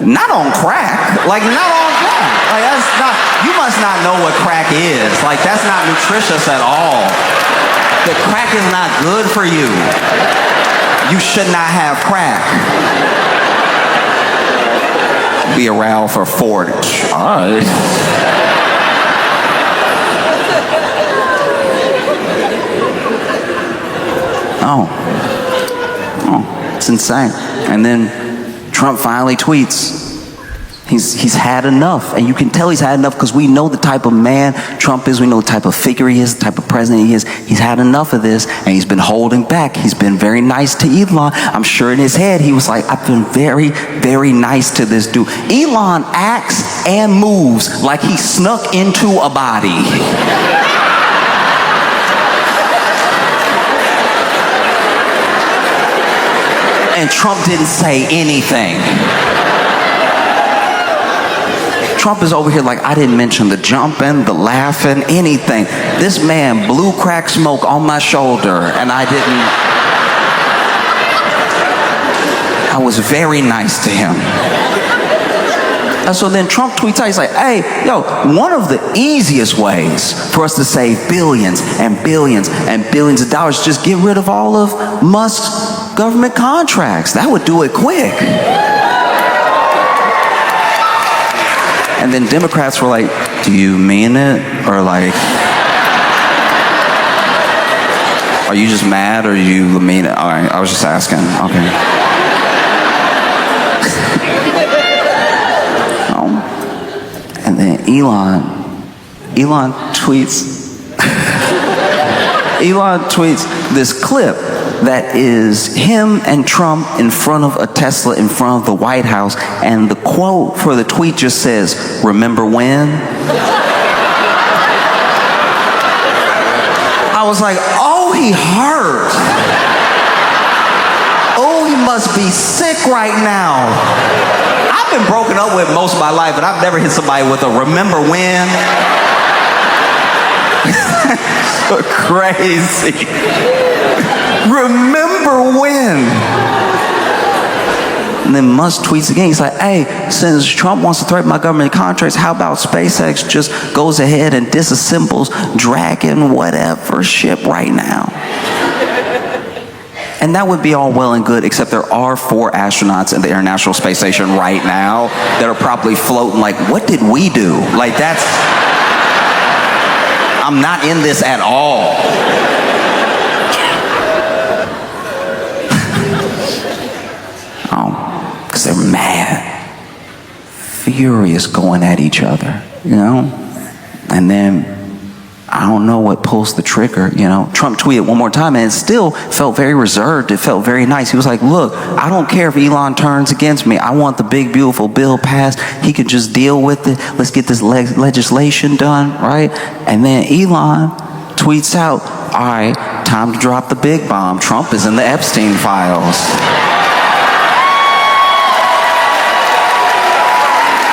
not on crack. Like, not on crack. Like, that's not, you must not know what crack is. Like, that's not nutritious at all. The crack is not good for you. You should not have crack. Be around for 40. All right. Oh, it's insane. And then Trump finally tweets. He's had enough, and you can tell he's had enough because we know the type of man Trump is. We know the type of figure he is, the type of president he is. He's had enough of this, and he's been holding back. He's been very nice to Elon. I'm sure in his head he was like, I've been very, very nice to this dude. Elon acts and moves like he snuck into a body. And Trump didn't say anything. Trump is over here like, I didn't mention the jumping, the laughing, anything. This man blew crack smoke on my shoulder, and I was very nice to him. And so then Trump tweets out, he's like, hey, yo, one of the easiest ways for us to save billions and billions and billions of dollars is just get rid of all of Musk's government contracts. That would do it quick. And then Democrats were like, do you mean it? Or like, are you just mad or you mean it? All right, I was just asking. Okay. And then Elon tweets this clip that is him and Trump in front of a Tesla in front of the White House, and the quote for the tweet just says, "Remember when?" I was like, oh, he hurt. Oh, he must be sick right now. I've been broken up with most of my life, but I've never hit somebody with a "remember when." So crazy. Remember when? And then Musk tweets again. He's like, hey, since Trump wants to threaten my government contracts, how about SpaceX just goes ahead and disassembles Dragon whatever ship right now? And that would be all well and good, except there are 4 astronauts in the International Space Station right now that are probably floating like, what did we do? Like, that's... I'm not in this at all. Because they're mad. Furious going at each other, you know? And then I don't know what pulls the trigger, you know. Trump tweeted one more time, and it still felt very reserved. It felt very nice. He was like, look, I don't care if Elon turns against me. I want the big, beautiful bill passed. He can just deal with it. Let's get this legislation done, right? And then Elon tweets out, all right, time to drop the big bomb. Trump is in the Epstein files.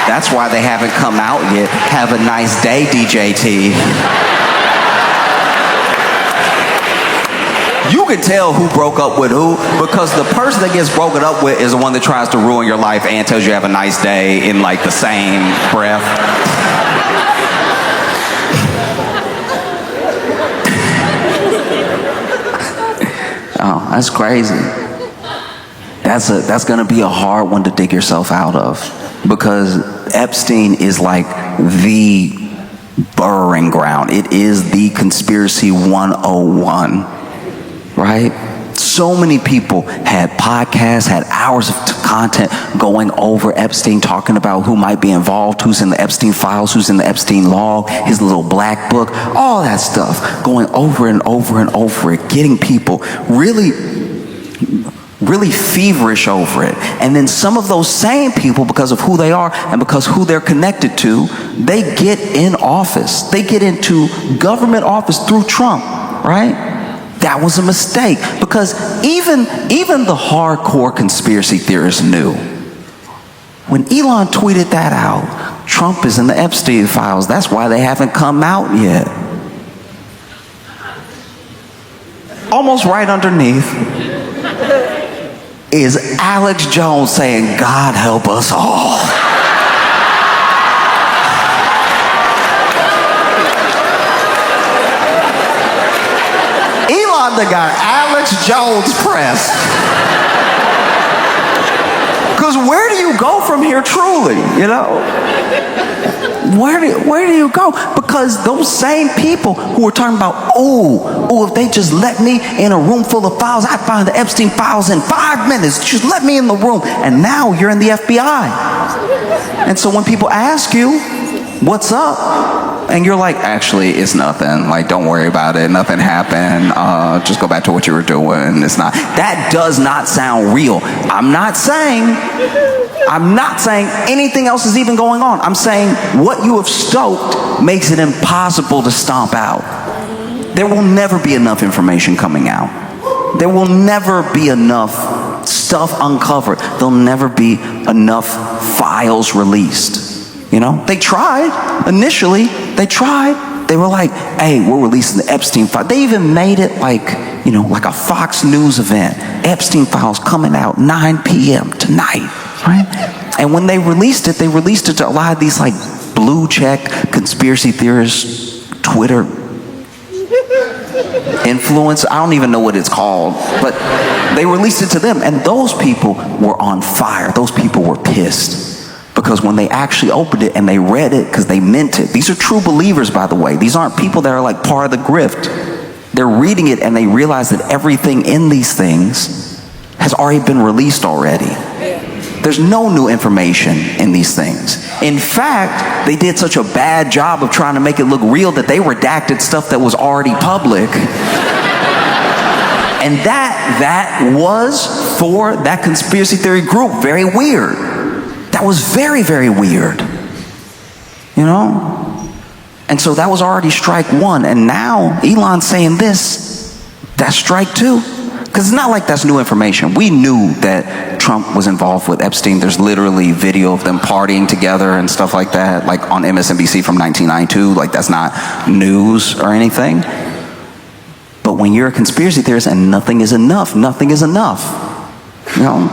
That's why they haven't come out yet. Have a nice day, DJT. You can tell who broke up with who, because the person that gets broken up with is the one that tries to ruin your life and tells you have a nice day in like the same breath. Oh, that's crazy. That's gonna be a hard one to dig yourself out of, because Epstein is like the burying ground. It is the conspiracy 101. Right? So many people had podcasts, had hours of content going over Epstein, talking about who might be involved, who's in the Epstein files, who's in the Epstein log, his little black book, all that stuff, going over and over and over it, getting people really feverish over it. And then some of those same people, because of who they are and because who they're connected to, they get in office. They get into government office through Trump, right? That was a mistake, because even the hardcore conspiracy theorists knew. When Elon tweeted that out, Trump is in the Epstein files. That's why they haven't come out yet. Almost right underneath is Alex Jones saying, God help us all. Elon done got Alex Jones press. Because where do you go from here truly, you know? Where do you go? Because those same people who were talking about, oh, if they just let me in a room full of files, I'd find the Epstein files in 5 minutes. Just let me in the room. And now you're in the FBI. And so when people ask you, what's up? And you're like, actually, it's nothing. Like, don't worry about it. Nothing happened. Just go back to what you were doing. It's not. That does not sound real. I'm not saying anything else is even going on. I'm saying what you have stoked makes it impossible to stomp out. There will never be enough information coming out. There will never be enough stuff uncovered. There'll never be enough files released. You know, they tried initially. They tried. They were like, hey, we're releasing the Epstein file. They even made it like, you know, like a Fox News event. Epstein files coming out 9 p.m. tonight, right? And when they released it to a lot of these like blue check conspiracy theorists, Twitter influence. I don't even know what it's called, but they released it to them, and those people were on fire. Those people were pissed because when they actually opened it and they read it, because they meant it. These are true believers, by the way. These aren't people that are like part of the grift. They're reading it and they realize that everything in these things has already been released already. There's no new information in these things. In fact, they did such a bad job of trying to make it look real that they redacted stuff that was already public. And that was, for that conspiracy theory group, very weird. That was very, very weird. You know? And so that was already strike one. And now Elon's saying this, that's strike two. Because it's not like that's new information. We knew that Trump was involved with Epstein. There's literally video of them partying together and stuff like that, like on MSNBC from 1992. Like, that's not news or anything. But when you're a conspiracy theorist and nothing is enough, nothing is enough. You know?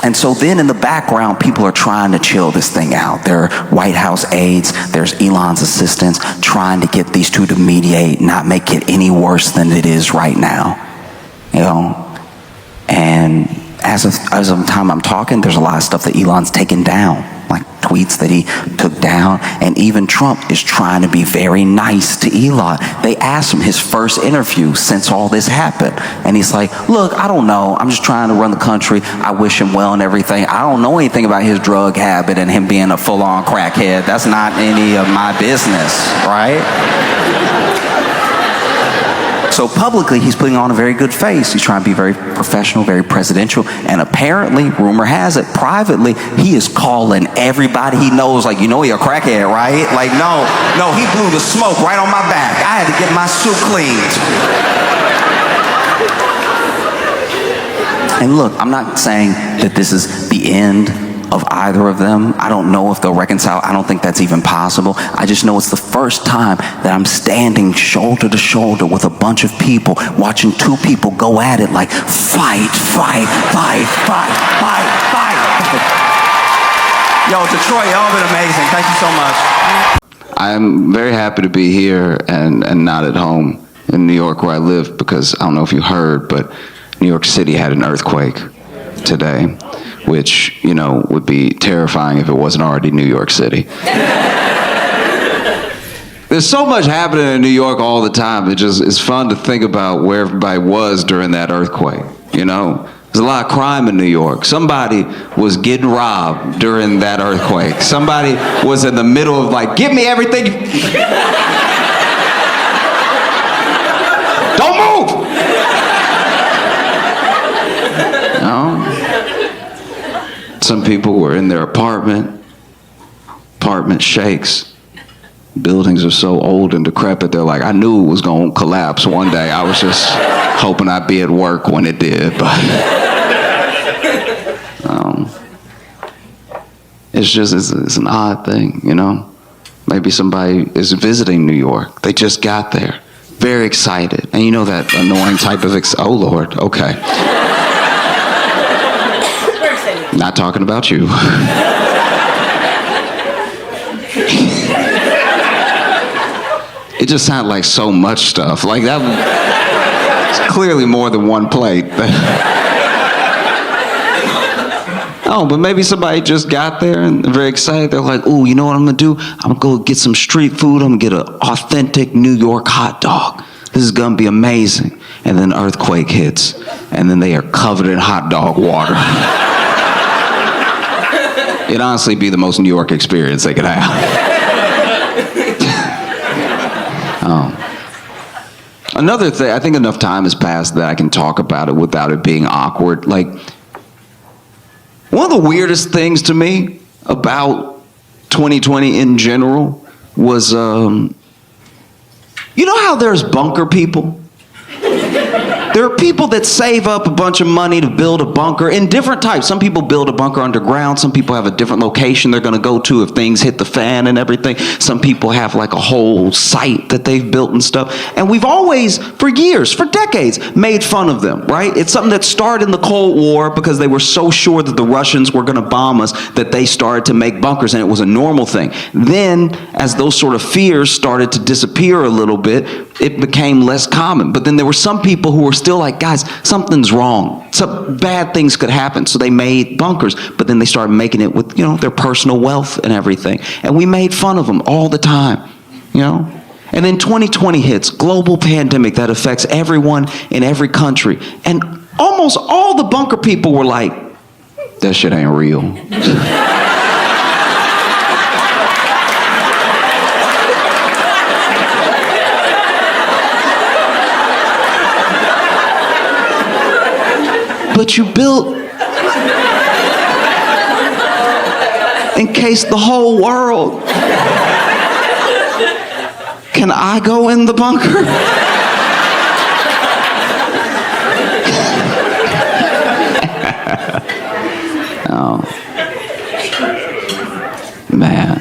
And so then in the background, people are trying to chill this thing out. There are White House aides, there's Elon's assistants trying to get these two to mediate, not make it any worse than it is right now. You know? And as of the time I'm talking, there's a lot of stuff that Elon's taken down, like tweets that he took down. And even Trump is trying to be very nice to Elon. They asked him his first interview since all this happened. And he's like, look, I don't know. I'm just trying to run the country. I wish him well and everything. I don't know anything about his drug habit and him being a full-on crackhead. That's not any of my business, right? So publicly, he's putting on a very good face. He's trying to be very professional, very presidential. And apparently, rumor has it, privately, he is calling everybody he knows, like, you know he a crackhead, right? Like, no, he blew the smoke right on my back. I had to get my suit cleaned. And look, I'm not saying that this is the end of either of them. I don't know if they'll reconcile. I don't think that's even possible. I just know it's the first time that I'm standing shoulder to shoulder with a bunch of people, watching two people go at it like, fight. Yo, Detroit, y'all been amazing. Thank you so much. I'm very happy to be here and not at home in New York where I live, because I don't know if you heard, but New York City had an earthquake today, which, you know, would be terrifying if it wasn't already New York City. There's so much happening in New York all the time. It's fun to think about where everybody was during that earthquake, you know? There's a lot of crime in New York. Somebody was getting robbed during that earthquake. Somebody was in the middle of like, give me everything. Don't move! No. Some people were in their apartment shakes. Buildings are so old and decrepit, they're like, I knew it was going to collapse one day. I was just hoping I'd be at work when it did, but it's an odd thing, you know? Maybe somebody is visiting New York. They just got there, very excited. And you know that annoying type of, oh Lord, okay. Not talking about you. It just sounded like so much stuff. Like that, it's clearly more than one plate. Oh, but maybe somebody just got there and they're very excited. They're like, ooh, you know what I'm gonna do? I'm gonna go get some street food. I'm gonna get an authentic New York hot dog. This is gonna be amazing. And then earthquake hits, and then they are covered in hot dog water. It'd honestly be the most New York experience they could have. Another thing, I think enough time has passed that I can talk about it without it being awkward. Like, one of the weirdest things to me about 2020 in general was, you know how there's bunker people? There are people that save up a bunch of money to build a bunker in different types. Some people build a bunker underground. Some people have a different location they're going to go to if things hit the fan and everything. Some people have like a whole site that they've built and stuff. And we've always, for years, for decades, made fun of them, right? It's something that started in the Cold War because they were so sure that the Russians were going to bomb us that they started to make bunkers, and it was a normal thing. Then, as those sort of fears started to disappear a little bit, it became less common. But then there were some people who were still like, guys, something's wrong. Some bad things could happen. So they made bunkers, but then they started making it with, their personal wealth and everything. And we made fun of them all the time, And then 2020 hits, global pandemic that affects everyone in every country. And almost all the bunker people were like, that shit ain't real. But you built in case the whole world. Can I go in the bunker? Oh, man.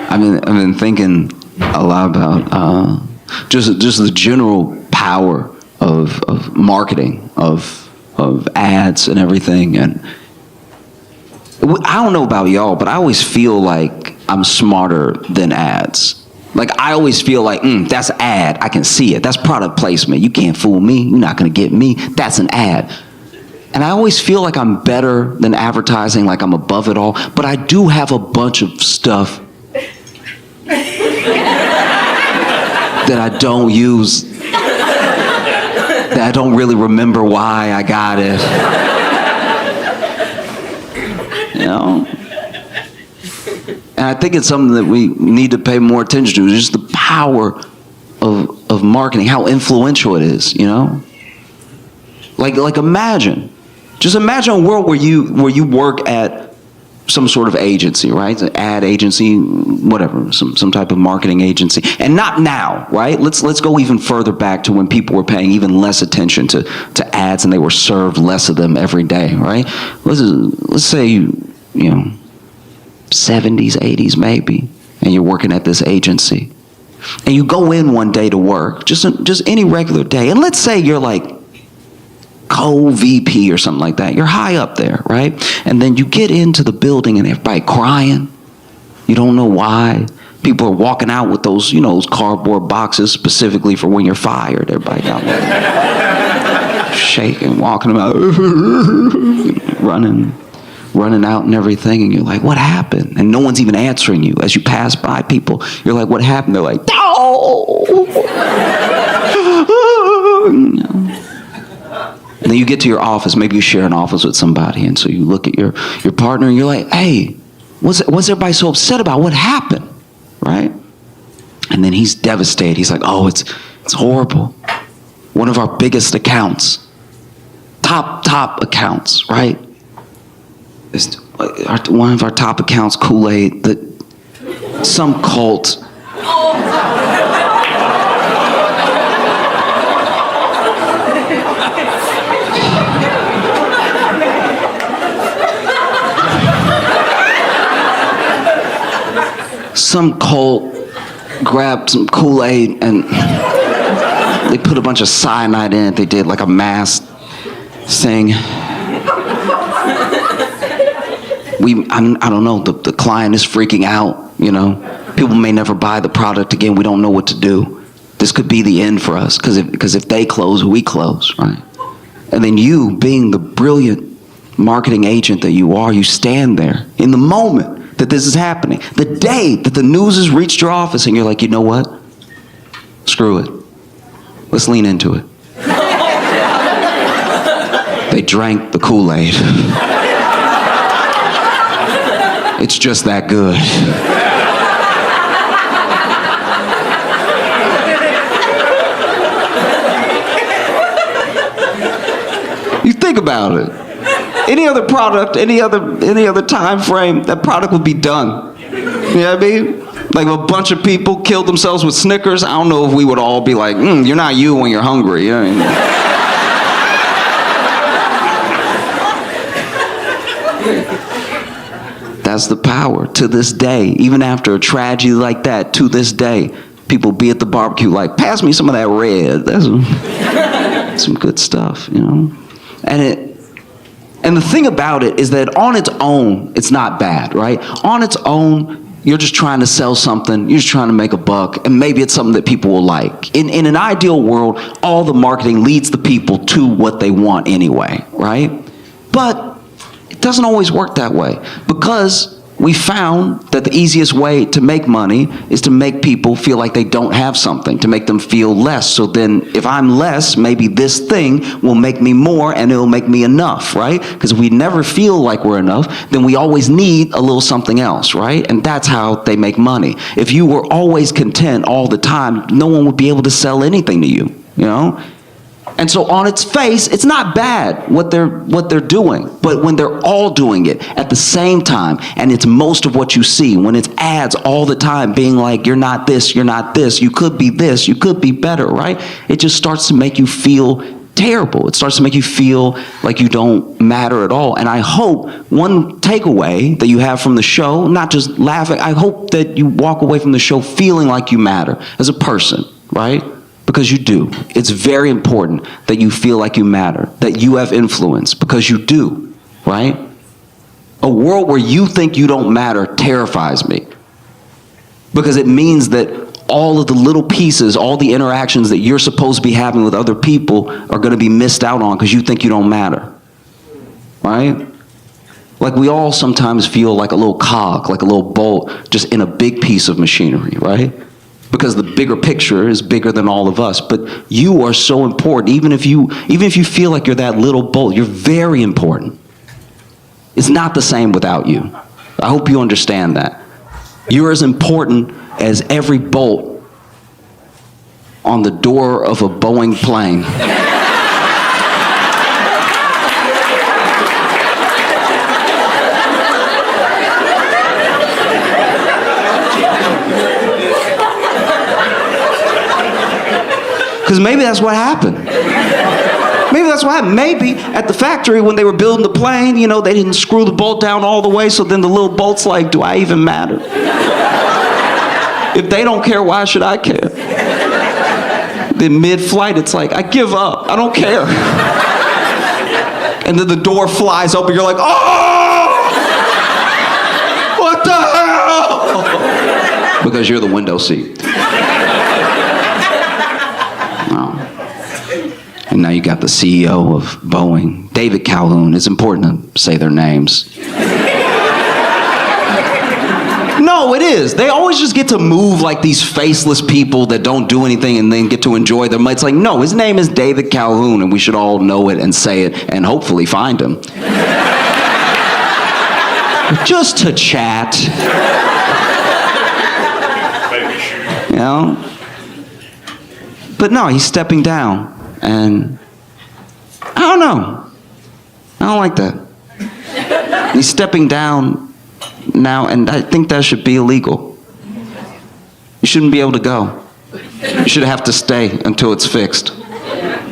I've been thinking a lot about just the general power of marketing, of ads and everything. And I don't know about y'all, but I always feel like I'm smarter than ads. Like, I always feel like, that's an ad. I can see it. That's product placement. You can't fool me. You're not going to get me. That's an ad. And I always feel like I'm better than advertising, like I'm above it all. But I do have a bunch of stuff that I don't use, that I don't really remember why I got it. And I think it's something that we need to pay more attention to, just the power of marketing, how influential it is, Like imagine a world where you work at some sort of agency, right? An ad agency, whatever, some type of marketing agency. And not now, right? Let's go even further back to when people were paying even less attention to ads and they were served less of them every day, right? Let's say 70s, 80s maybe, and you're working at this agency. And you go in one day to work, just any regular day. And let's say you're like co-VP or something like that. You're high up there, right? And then you get into the building and everybody crying. You don't know why. People are walking out with those, those cardboard boxes specifically for when you're fired. Everybody got like shaking, walking about, running out and everything, and you're like, what happened? And no one's even answering you. As you pass by people, you're like, what happened? They're like, no! And then you get to your office, maybe you share an office with somebody, and so you look at your partner and you're like, hey, what's everybody so upset about? What happened? Right? And then he's devastated. He's like, oh, it's horrible. One of our biggest accounts, top accounts, right? One of our top accounts, Kool-Aid, that some cult grabbed some Kool-Aid and they put a bunch of cyanide in it. They did like a mass thing. I don't know, the client is freaking out, People may never buy the product again. We don't know what to do. This could be the end for us, because if they close, we close, right? And then you, being the brilliant marketing agent that you are, you stand there in the moment that this is happening, the day that the news has reached your office, and you're like, you know what? Screw it. Let's lean into it. They drank the Kool-Aid. It's just that good. You think about it. Any other product, any other time frame, that product would be done. You know what I mean? Like if a bunch of people killed themselves with Snickers, I don't know if we would all be like, you're not you when you're hungry. You know what I mean? That's the power to this day. Even after a tragedy like that, to this day, people be at the barbecue like, pass me some of that red. That's some good stuff, you know? And the thing about it is that on its own, it's not bad, right? On its own, you're just trying to sell something, you're just trying to make a buck, and maybe it's something that people will like. In an ideal world, all the marketing leads the people to what they want anyway, right? But it doesn't always work that way, because we found that the easiest way to make money is to make people feel like they don't have something, to make them feel less. So then if I'm less, maybe this thing will make me more and it'll make me enough, right? Because if we never feel like we're enough, then we always need a little something else, right? And that's how they make money. If you were always content all the time, no one would be able to sell anything to you, you know? And so on its face, it's not bad what they're doing. But when they're all doing it at the same time, and it's most of what you see, when it's ads all the time being like, you're not this, you could be this, you could be better, right? It just starts to make you feel terrible. It starts to make you feel like you don't matter at all. And I hope one takeaway that you have from the show, not just laughing, I hope that you walk away from the show feeling like you matter as a person, right? Because you do. It's very important that you feel like you matter, that you have influence, because you do, right? A world where you think you don't matter terrifies me, because it means that all of the little pieces, all the interactions that you're supposed to be having with other people are going to be missed out on because you think you don't matter, right? Like we all sometimes feel like a little cog, like a little bolt just in a big piece of machinery, right? Because the bigger picture is bigger than all of us. But you are so important. Even if you feel like you're that little bolt, you're very important. It's not the same without you. I hope you understand that. You're as important as every bolt on the door of a Boeing plane. Because maybe that's what happened. Maybe that's what happened. Maybe at the factory when they were building the plane, you know, they didn't screw the bolt down all the way, so then the little bolt's like, do I even matter? If they don't care, why should I care? Then mid-flight, it's like, I give up. I don't care. And then the door flies open, you're like, oh! What the hell? Because you're the window seat. And now you got the CEO of Boeing, David Calhoun. It's important to say their names. No, it is. They always just get to move like these faceless people that don't do anything and then get to enjoy their money. It's like, no, his name is David Calhoun, and we should all know it and say it and hopefully find him. Just to chat. You know? But no, he's stepping down. And I don't know. I don't like that. He's stepping down now, and I think that should be illegal. You shouldn't be able to go. You should have to stay until it's fixed. Do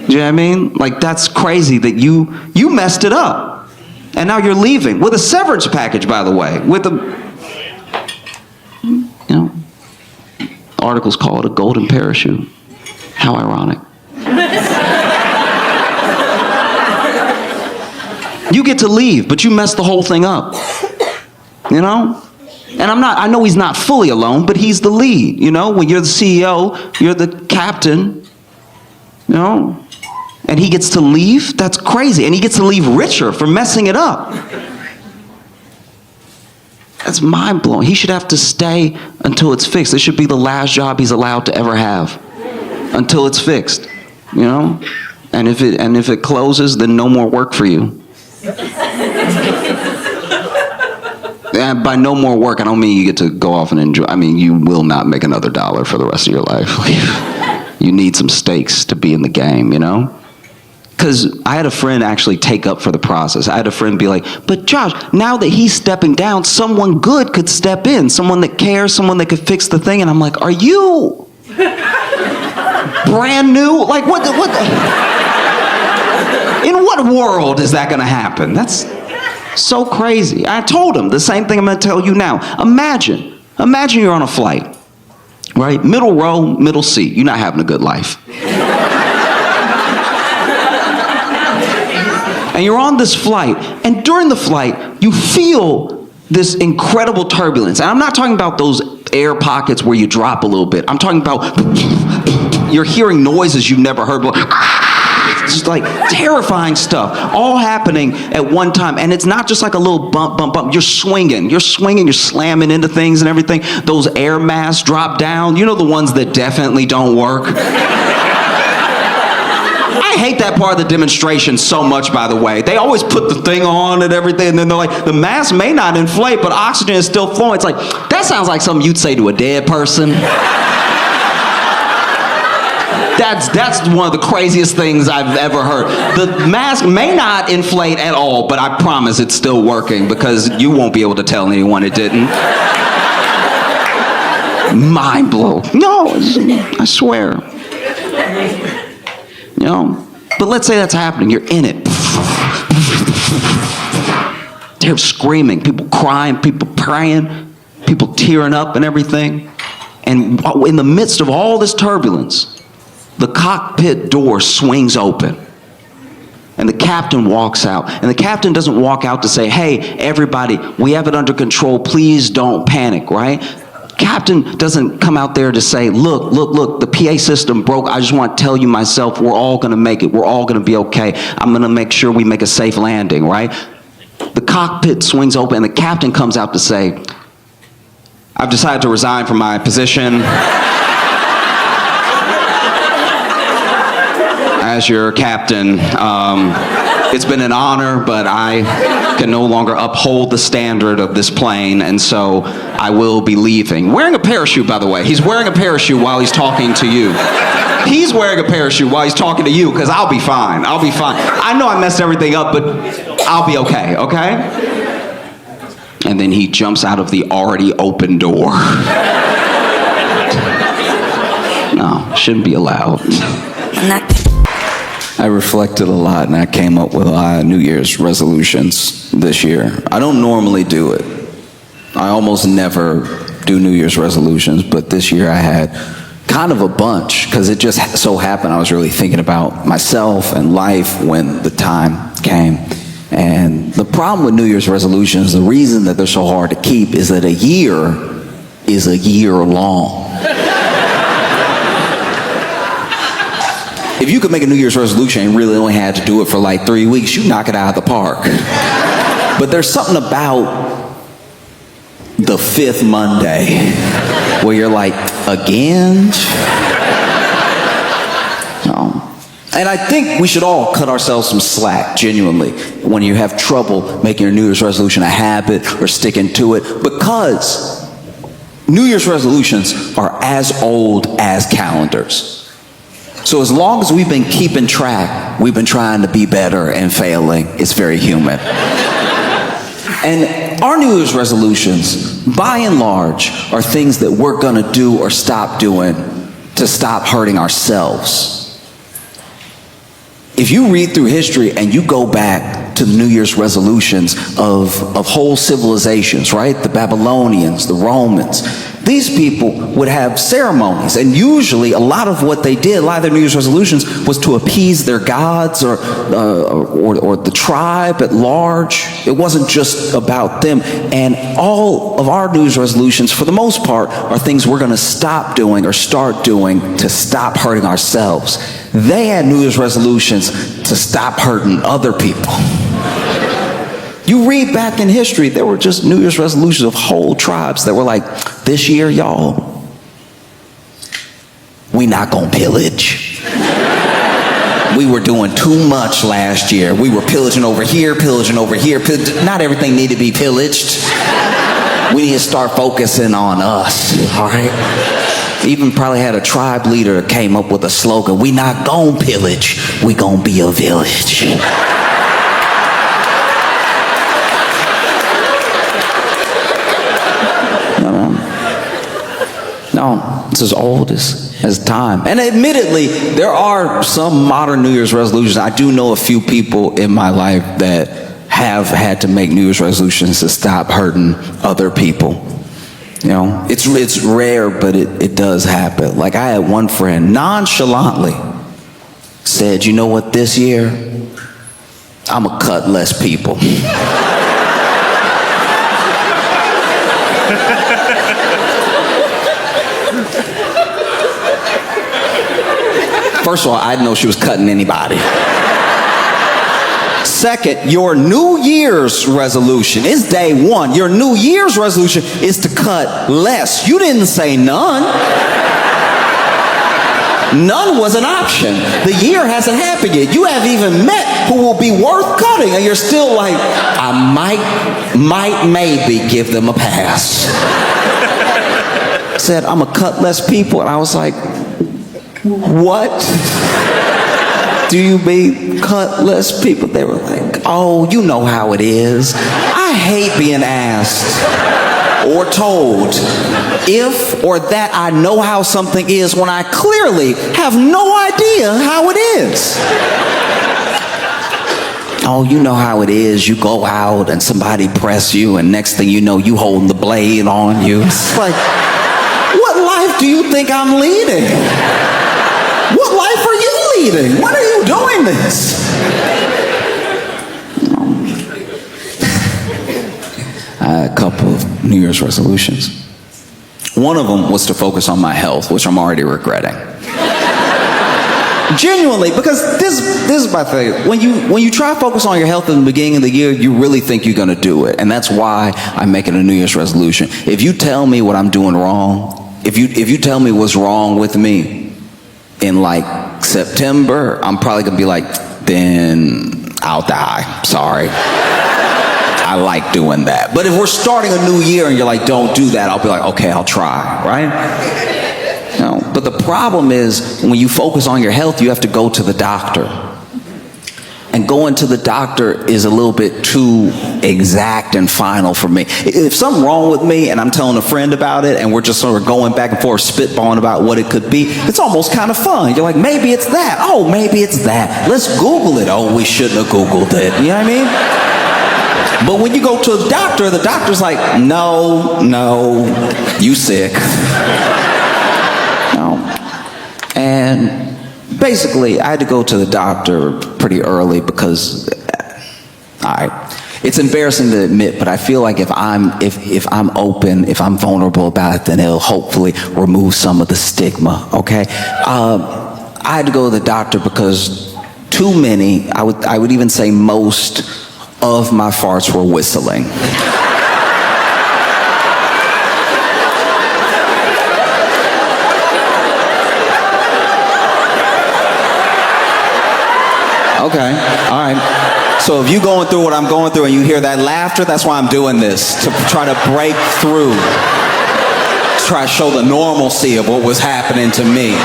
you know what I mean? Like, that's crazy that you messed it up. And now you're leaving with a severance package, by the way, with a, you know, articles call it a golden parachute. How ironic. You get to leave, but you messed the whole thing up. You know? And I know he's not fully alone, but he's the lead. You know, when you're the CEO, you're the captain. You know? And he gets to leave? That's crazy. And he gets to leave richer for messing it up. That's mind-blowing. He should have to stay until it's fixed. It should be the last job he's allowed to ever have. Until it's fixed. You know? And if it closes, then no more work for you. And by no more work, I don't mean you get to go off and enjoy. I mean, you will not make another dollar for the rest of your life. You need some stakes to be in the game, you know? Because I had a friend actually take up for the process. I had a friend be like, but Josh, now that he's stepping down, someone good could step in, someone that cares, someone that could fix the thing. And I'm like, are you brand new? Like, what in what world is that going to happen? That's so crazy. I told him the same thing I'm going to tell you now. Imagine you're on a flight, right? Middle row, middle seat. You're not having a good life. And you're on this flight, and during the flight, you feel this incredible turbulence. And I'm not talking about those air pockets where you drop a little bit. I'm talking about you're hearing noises you've never heard before. It's like terrifying stuff, all happening at one time. And it's not just like a little bump, bump, bump. You're swinging, you're slamming into things and everything. Those air masks drop down. You know, the ones that definitely don't work. I hate that part of the demonstration so much, by the way. They always put the thing on and everything, and then they're like, the mask may not inflate, but oxygen is still flowing. It's like, that sounds like something you'd say to a dead person. That's one of the craziest things I've ever heard. The mask may not inflate at all, but I promise it's still working, because you won't be able to tell anyone it didn't. Mind blow. No, I swear. You know, but let's say that's happening. You're in it. They're screaming, people crying, people praying, people tearing up and everything. And in the midst of all this turbulence, the cockpit door swings open. And the captain walks out. And the captain doesn't walk out to say, hey, everybody, we have it under control. Please don't panic, right? Captain doesn't come out there to say, look, the PA system broke. I just want to tell you myself, we're all going to make it. We're all going to be okay. I'm going to make sure we make a safe landing, right? The cockpit swings open and the captain comes out to say, I've decided to resign from my position as your captain. It's been an honor, but I can no longer uphold the standard of this plane, and so I will be leaving. Wearing a parachute, by the way. He's wearing a parachute while he's talking to you. He's wearing a parachute while he's talking to you, because I'll be fine. I'll be fine. I know I messed everything up, but I'll be okay, okay? And then he jumps out of the already open door. No, shouldn't be allowed. I reflected a lot, and I came up with a lot of New Year's resolutions this year. I don't normally do it. I almost never do New Year's resolutions, but this year I had kind of a bunch, because it just so happened I was really thinking about myself and life when the time came. And the problem with New Year's resolutions, the reason that they're so hard to keep, is that a year is a year long. If you could make a New Year's resolution and really only had to do it for like 3 weeks, you'd knock it out of the park. But there's something about the fifth Monday where you're like, again? No. And I think we should all cut ourselves some slack, genuinely, when you have trouble making your New Year's resolution a habit or sticking to it, because New Year's resolutions are as old as calendars. So as long as we've been keeping track, we've been trying to be better and failing. It's very human. And our New Year's resolutions, by and large, are things that we're going to do or stop doing to stop hurting ourselves. If you read through history and you go back to the New Year's resolutions of whole civilizations, right? The Babylonians, the Romans, these people would have ceremonies, and usually a lot of what they did, a lot of their New Year's resolutions, was to appease their gods or the tribe at large. It wasn't just about them. And all of our New Year's resolutions, for the most part, are things we're going to stop doing or start doing to stop hurting ourselves. They had New Year's resolutions to stop hurting other people. You read back in history, there were just New Year's resolutions of whole tribes that were like, this year, y'all, we not gonna pillage. We were doing too much last year. We were pillaging over here, pillaging over here. Not everything needed to be pillaged. We need to start focusing on us, all right? Even probably had a tribe leader that came up with a slogan, "We not gon' pillage, we gon' be a village." No, it's as old as time. And admittedly, there are some modern New Year's resolutions. I do know a few people in my life that have had to make New Year's resolutions to stop hurting other people. You know, it's rare, but it does happen. Like I had one friend nonchalantly said, "You know what, this year, I'm gonna cut less people." First of all, I didn't know she was cutting anybody. Second, your New Year's resolution is day one. Your New Year's resolution is to cut less. You didn't say none. None was an option. The year hasn't happened yet. You haven't even met who will be worth cutting, and you're still like, I might maybe give them a pass. Said, I'm gonna cut less people, and I was like, what do you mean cut less people? They were like, oh, you know how it is. I hate being asked or told if or that I know how something is when I clearly have no idea how it is. Oh, you know how it is. You go out and somebody press you, and next thing you know, you holding the blade on you. It's like, what life do you think I'm leading? What life are you leading? When are you doing this? I had a couple of New Year's resolutions. One of them was to focus on my health, which I'm already regretting. Genuinely, because this is my thing. When you try to focus on your health in the beginning of the year, you really think you're going to do it. And that's why I'm making a New Year's resolution. If you tell me what I'm doing wrong, if you tell me what's wrong with me, in like September, I'm probably gonna be like, then I'll die. Sorry. I like doing that. But if we're starting a new year and you're like, don't do that, I'll be like, okay, I'll try, right? No, but the problem is when you focus on your health, you have to go to the doctor. And going to the doctor is a little bit too exact and final for me. If something's wrong with me and I'm telling a friend about it and we're just sort of going back and forth, spitballing about what it could be, it's almost kind of fun. You're like, maybe it's that. Oh, maybe it's that. Let's Google it. Oh, we shouldn't have Googled it. You know what I mean? But when you go to the doctor's like, no, you sick. No. And basically, I had to go to the doctor pretty early because, it's embarrassing to admit, but I feel like if I'm open, if I'm vulnerable about it, then it'll hopefully remove some of the stigma. Okay, I had to go to the doctor because too many, I would even say most of my farts were whistling. Okay, all right. So if you're going through what I'm going through and you hear that laughter, that's why I'm doing this, to try to break through, try to show the normalcy of what was happening to me.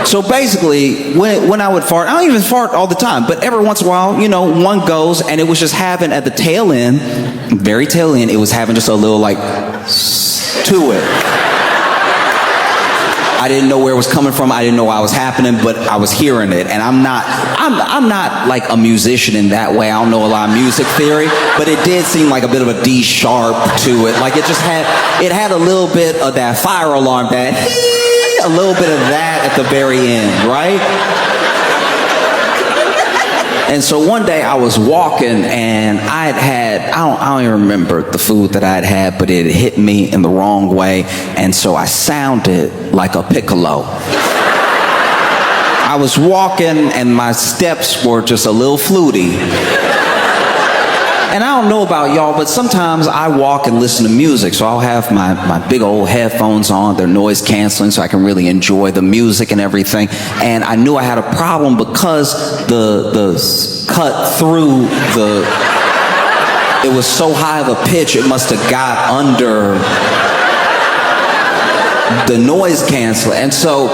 So basically, when I would fart, I don't even fart all the time, but every once in a while, you know, one goes, and it was just having at the tail end, very tail end, it was having just a little like to it. I didn't know where it was coming from. I didn't know why it was happening, but I was hearing it. And I'm not like a musician in that way. I don't know a lot of music theory, but it did seem like a bit of a D sharp to it. Like it had a little bit of that fire alarm, a little bit of that at the very end, right? And so one day I was walking and I don't even remember the food that I had, but it hit me in the wrong way. And so I sounded like a piccolo. I was walking and my steps were just a little fluty. And I don't know about y'all, but sometimes I walk and listen to music. So I'll have my big old headphones on. They're noise canceling, so I can really enjoy the music and everything. And I knew I had a problem because the cut through the it was so high of a pitch, it must have got under the noise canceler. And so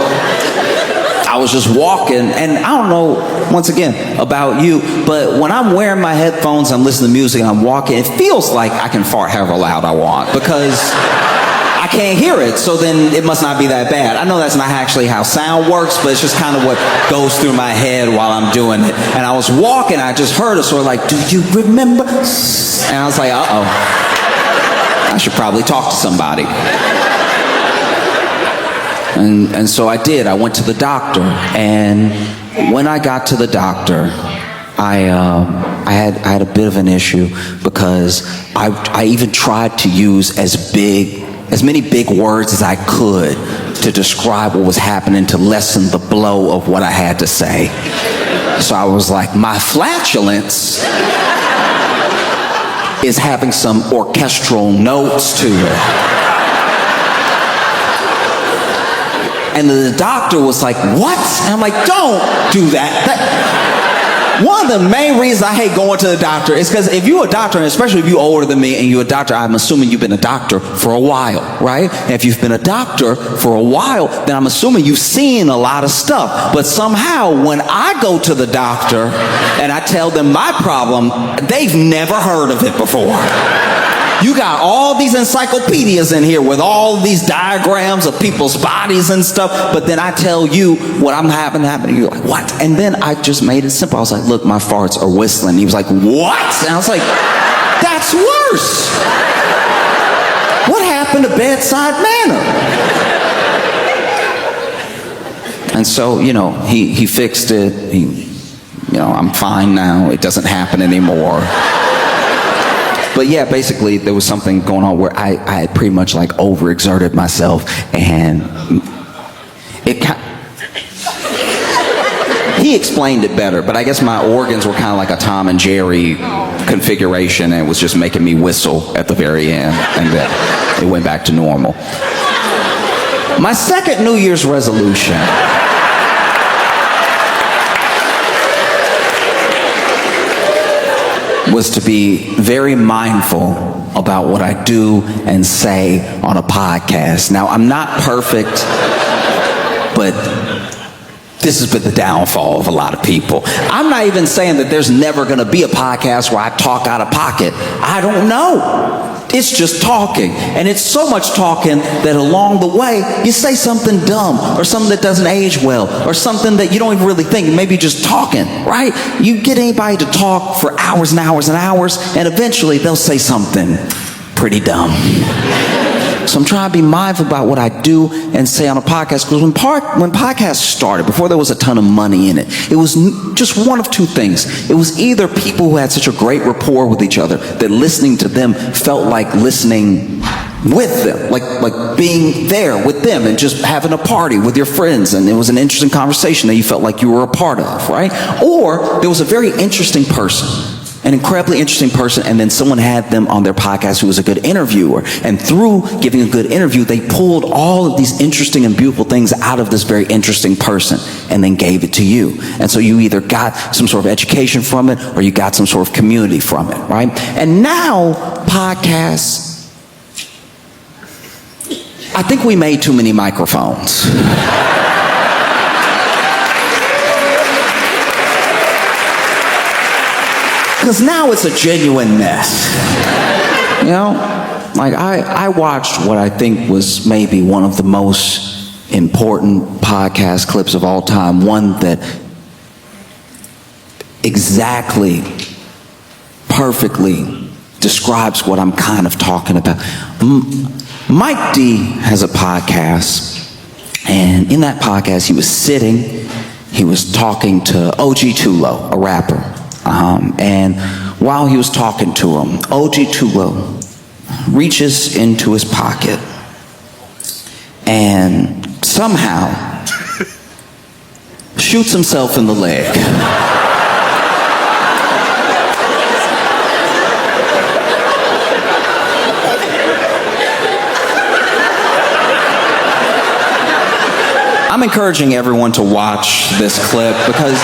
I was just walking, and I don't know, once again, about you, but when I'm wearing my headphones, I'm listening to music, and I'm walking, it feels like I can fart however loud I want, because I can't hear it, so then it must not be that bad. I know that's not actually how sound works, but it's just kind of what goes through my head while I'm doing it. And I was walking, I just heard a sort of like, do you remember? And I was like, uh-oh, I should probably talk to somebody. And so I did. I went to the doctor, and when I got to the doctor, I had a bit of an issue, because I even tried to use as many big words as I could to describe what was happening, to lessen the blow of what I had to say. So I was like, my flatulence is having some orchestral notes to it. And the doctor was like, what? And I'm like, don't do that. One of the main reasons I hate going to the doctor is because if you're a doctor, and especially if you're older than me and you're a doctor, I'm assuming you've been a doctor for a while, right? And if you've been a doctor for a while, then I'm assuming you've seen a lot of stuff. But somehow when I go to the doctor and I tell them my problem, they've never heard of it before. You got all these encyclopedias in here with all these diagrams of people's bodies and stuff, but then I tell you what I'm having happen, you're like, what? And then I just made it simple. I was like, look, my farts are whistling. He was like, what? And I was like, that's worse. What happened to bedside manner? And so, he fixed it. I'm fine now. It doesn't happen anymore. But yeah, basically there was something going on where I had pretty much like overexerted myself, and he explained it better, but I guess my organs were kind of like a Tom and Jerry configuration, and it was just making me whistle at the very end, and then it went back to normal. My second New Year's resolution was to be very mindful about what I do and say on a podcast. Now, I'm not perfect, but this has been the downfall of a lot of people. I'm not even saying that there's never going to be a podcast where I talk out of pocket. I don't know. It's just talking. And it's so much talking that along the way, you say something dumb or something that doesn't age well or something that you don't even really think. Maybe just talking, right? You get anybody to talk for hours and hours and hours, and eventually they'll say something pretty dumb. So I'm trying to be mindful about what I do and say on a podcast, because when podcasts started, before there was a ton of money in it, it was just one of two things. It was either people who had such a great rapport with each other that listening to them felt like listening with them, like being there with them and just having a party with your friends, and it was an interesting conversation that you felt like you were a part of, right? Or there was a very interesting person, an incredibly interesting person, and then someone had them on their podcast who was a good interviewer. And through giving a good interview, they pulled all of these interesting and beautiful things out of this very interesting person and then gave it to you. And so you either got some sort of education from it or you got some sort of community from it, right? And now, podcasts, I think we made too many microphones. Because now it's a genuine mess. Like I watched what I think was maybe one of the most important podcast clips of all time. One that exactly, perfectly describes what I'm kind of talking about. Mike D has a podcast, and in that podcast he was talking to OG Tulo, a rapper. And while he was talking to him, OG Tulo reaches into his pocket and somehow shoots himself in the leg. I'm encouraging everyone to watch this clip because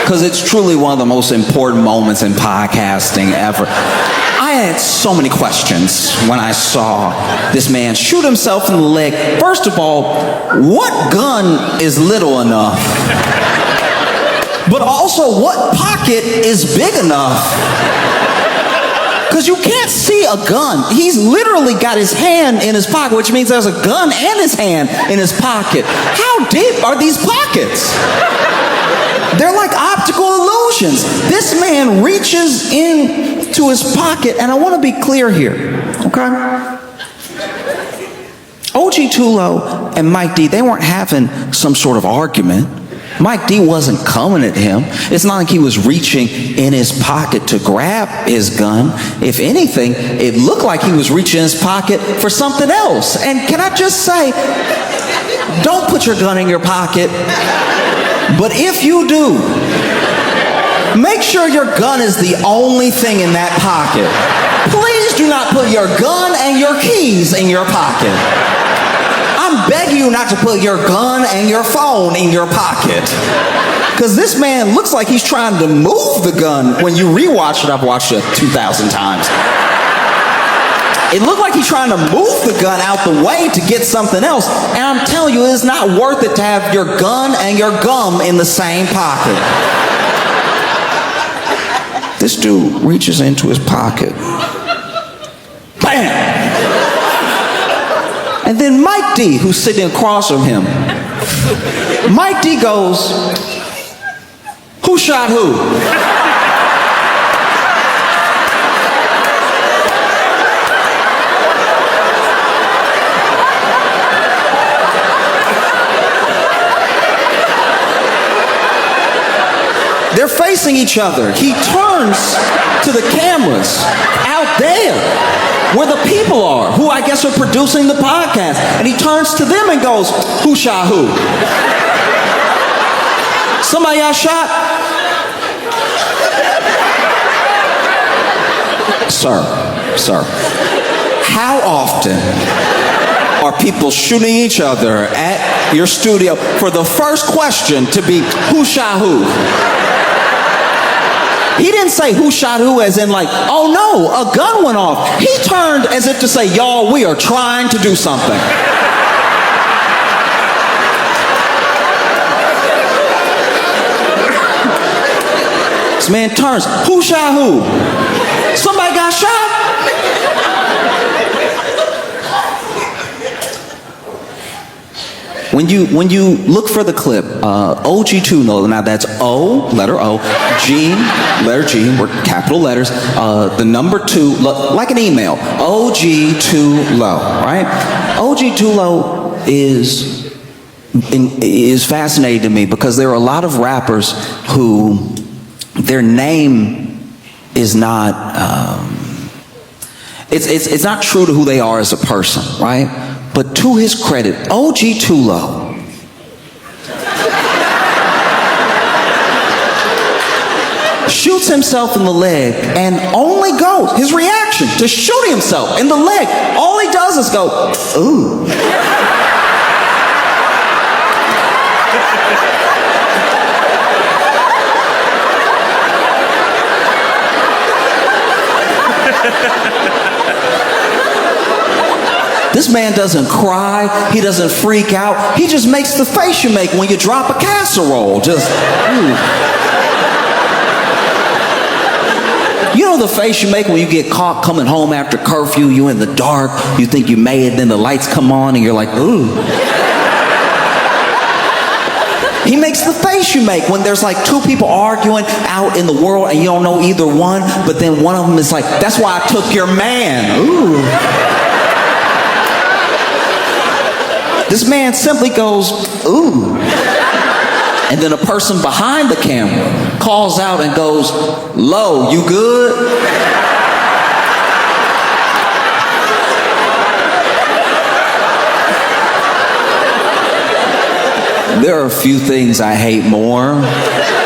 because it's truly one of the most important moments in podcasting ever. I had so many questions when I saw this man shoot himself in the leg. First of all, what gun is little enough? But also, what pocket is big enough? Because you can't see a gun. He's literally got his hand in his pocket, which means there's a gun and his hand in his pocket. How deep are these pockets? They're like optical illusions. This man reaches into his pocket, and I want to be clear here, okay? OG Tulo and Mike D, they weren't having some sort of argument. Mike D wasn't coming at him. It's not like he was reaching in his pocket to grab his gun. If anything, it looked like he was reaching in his pocket for something else. And can I just say, don't put your gun in your pocket. But if you do, make sure your gun is the only thing in that pocket. Please do not put your gun and your keys in your pocket. I'm begging you not to put your gun and your phone in your pocket. Because this man looks like he's trying to move the gun. When you rewatch it, I've watched it 2,000 times. It looked like he's trying to move the gun out the way to get something else. And I'm telling you, it's not worth it to have your gun and your gum in the same pocket. This dude reaches into his pocket. Bam! And then Mike D, who's sitting across from him, Mike D goes, "Who shot who?" They're facing each other. He turns to the cameras out there where the people are, who I guess are producing the podcast. And he turns to them and goes, "Who shot who?" Somebody got shot? Sir, how often are people shooting each other at your studio for the first question to be, "Who shot who?" He didn't say who shot who as in like, oh no, a gun went off. He turned as if to say, y'all, we are trying to do something. This man turns, who shot who? Somebody got shot? When you look for the clip, OG2, now that's O, letter O, G, letter G, we're capital letters, the number 2, like an email, OG2 low, right? OG2 low is fascinating to me because there are a lot of rappers who their name is not, it's not true to who they are as a person, right? But to his credit, OG Tulo shoots himself in the leg and only goes, his reaction to shooting himself in the leg, all he does is go, ooh. This man doesn't cry, he doesn't freak out, he just makes the face you make when you drop a casserole, just, ooh. You know the face you make when you get caught coming home after curfew, you in the dark, you think you made it, then the lights come on and you're like, ooh. He makes the face you make when there's like two people arguing out in the world and you don't know either one, but then one of them is like, that's why I took your man, ooh. This man simply goes, ooh. And then a person behind the camera calls out and goes, Lo, you good? There are a few things I hate more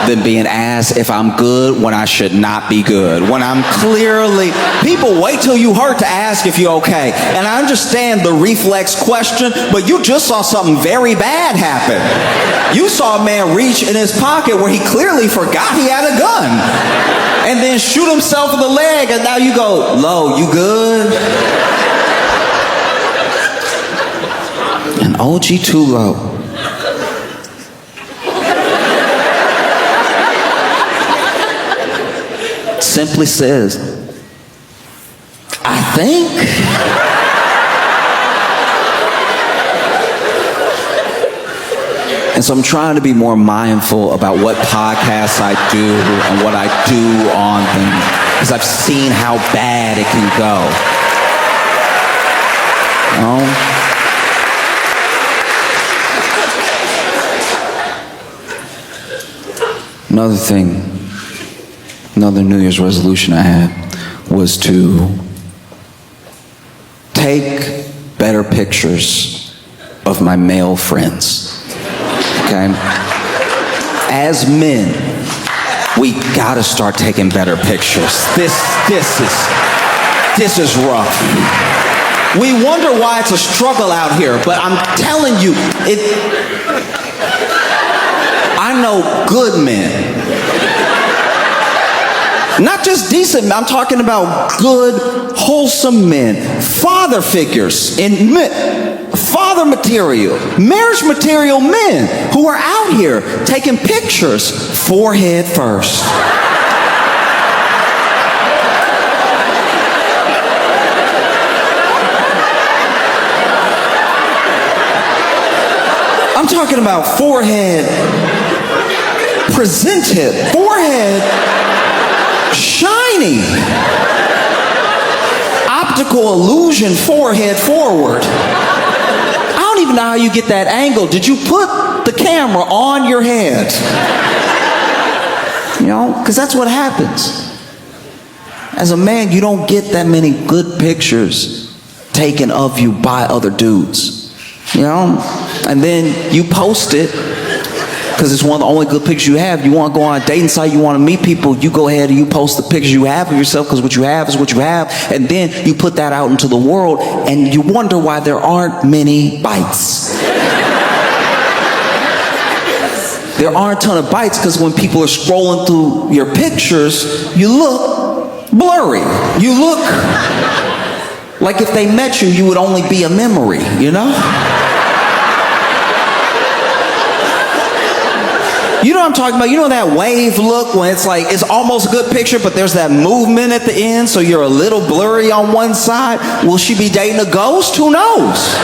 than being asked if I'm good when I should not be good. When I'm clearly, people wait till you hurt to ask if you're okay. And I understand the reflex question, but you just saw something very bad happen. You saw a man reach in his pocket where he clearly forgot he had a gun. And then shoot himself in the leg, and now you go, Lo, you good? And OG too low. Simply says, I think. And so I'm trying to be more mindful about what podcasts I do and what I do on them, because I've seen how bad it can go. Another thing, another New Year's resolution I had was to take better pictures of my male friends. Okay? As men, we gotta start taking better pictures. This is rough. We wonder why it's a struggle out here, but I'm telling you, I know good men. Not just decent men, I'm talking about good, wholesome men. Father figures in father material, marriage material men who are out here taking pictures forehead first. I'm talking about forehead presented, forehead shiny, optical illusion, forehead forward. I don't even know how you get that angle. Did you put the camera on your head? You know, because that's what happens. As a man, you don't get that many good pictures taken of you by other dudes. You know? And then you post it because it's one of the only good pictures you have. You want to go on a dating site, you want to meet people, you go ahead and you post the pictures you have of yourself, because what you have is what you have. And then you put that out into the world and you wonder why there aren't many bites. There aren't a ton of bites because when people are scrolling through your pictures, you look blurry. You look like if they met you, you would only be a memory, you know? You know what I'm talking about? You know that wave look when it's like, it's almost a good picture, but there's that movement at the end, so you're a little blurry on one side. Will she be dating a ghost? Who knows?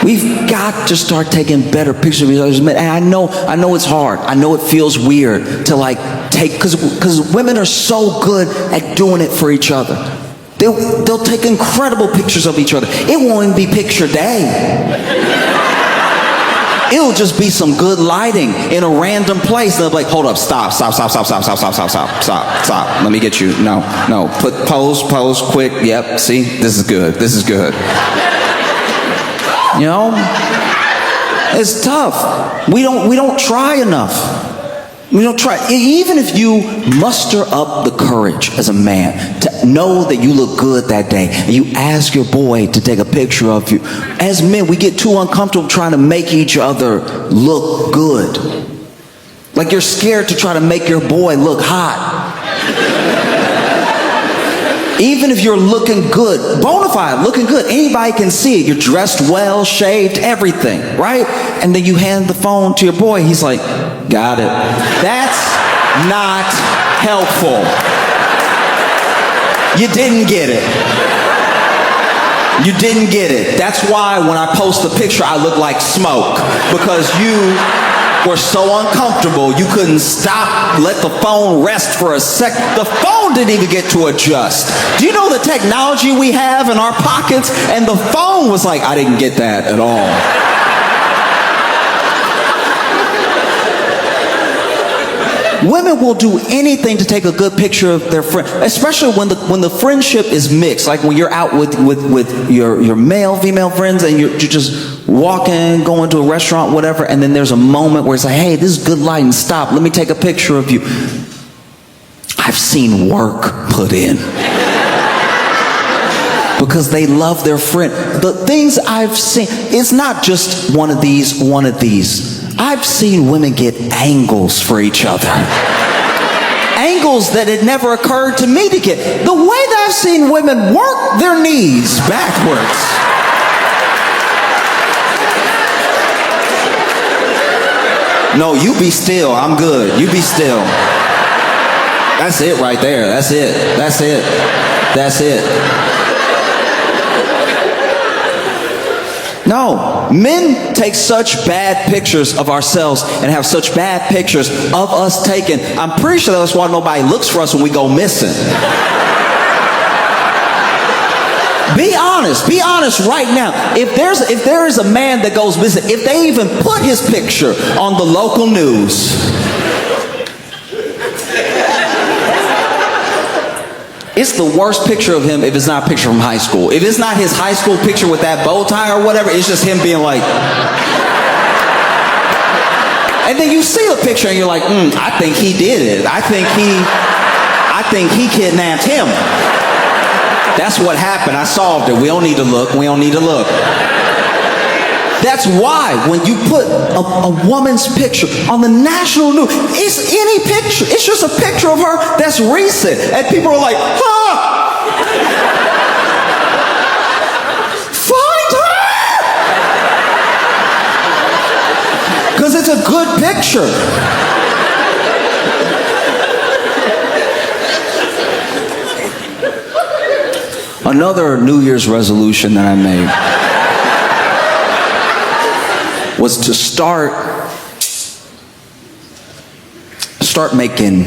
We've got to start taking better pictures of each other's men. And I know it's hard. I know it feels weird to like take, because women are so good at doing it for each other. They'll take incredible pictures of each other. It won't even be picture day. It'll just be some good lighting in a random place. And they'll be like, hold up, stop. Let me get you. No. Pose, quick. Yep, see, this is good. You know? It's tough. We don't try enough. We don't try. Even if you muster up the courage as a man to know that you look good that day, and you ask your boy to take a picture of you. As men, we get too uncomfortable trying to make each other look good. Like you're scared to try to make your boy look hot. Even if you're looking good, bona fide, looking good, anybody can see it. You're dressed well, shaved, everything, right? And then you hand the phone to your boy. He's like, got it. That's not helpful. You didn't get it. You didn't get it. That's why when I post the picture, I look like smoke. Because you were so uncomfortable, you couldn't stop, let the phone rest for a sec. The phone didn't even get to adjust. Do you know the technology we have in our pockets? And the phone was like, I didn't get that at all. Women will do anything to take a good picture of their friend, especially when the friendship is mixed. Like when you're out with your male, female friends, and you're just walking, going to a restaurant, whatever, and then there's a moment where it's like, hey, this is good lighting, stop, let me take a picture of you. I've seen work put in. because they love their friend. The things I've seen, it's not just one of these, one of these. I've seen women get angles for each other. Angles that had never occurred to me to get. The way that I've seen women work their knees backwards. No, you be still. I'm good. You be still. That's it right there. That's it. That's it. That's it. No, men take such bad pictures of ourselves and have such bad pictures of us taken. I'm pretty sure that's why nobody looks for us when we go missing. Be honest right now. If there is a man that goes missing, if they even put his picture on the local news, it's the worst picture of him if it's not a picture from high school. If it's not his high school picture with that bow tie or whatever, it's just him being like... And then you see the picture and you're like, I think he did it. I think he kidnapped him. That's what happened. I solved it. We don't need to look. We don't need to look. That's why when you put a woman's picture on the national news, it's any picture. It's just a picture of her that's recent. And people are like, find her! Because it's a good picture. Another New Year's resolution that I made was to start making,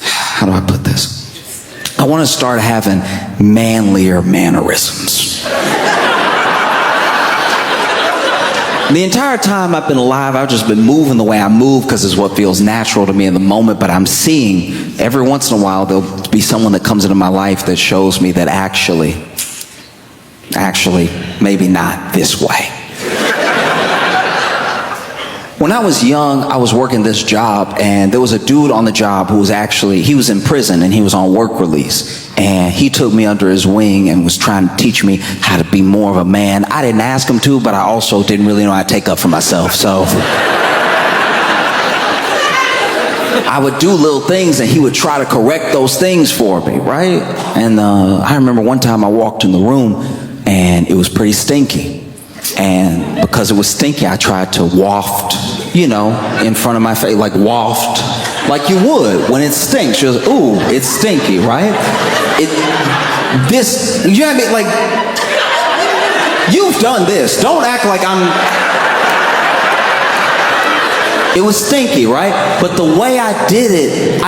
how do I put this? I want to start having manlier mannerisms. The entire time I've been alive, I've just been moving the way I move because it's what feels natural to me in the moment, but I'm seeing every once in a while there'll be someone that comes into my life that shows me that actually, maybe not this way. When I was young, I was working this job, and there was a dude on the job who was he was in prison and he was on work release. And he took me under his wing and was trying to teach me how to be more of a man. I didn't ask him to, but I also didn't really know how to take up for myself. So I would do little things and he would try to correct those things for me, right? And I remember one time I walked in the room and it was pretty stinky. And because it was stinky, I tried to waft, in front of my face, like waft, like you would when it stinks. You're like, ooh, it's stinky, right? You know what I mean? Like, you've done this. Don't act like it was stinky, right? But the way I did it,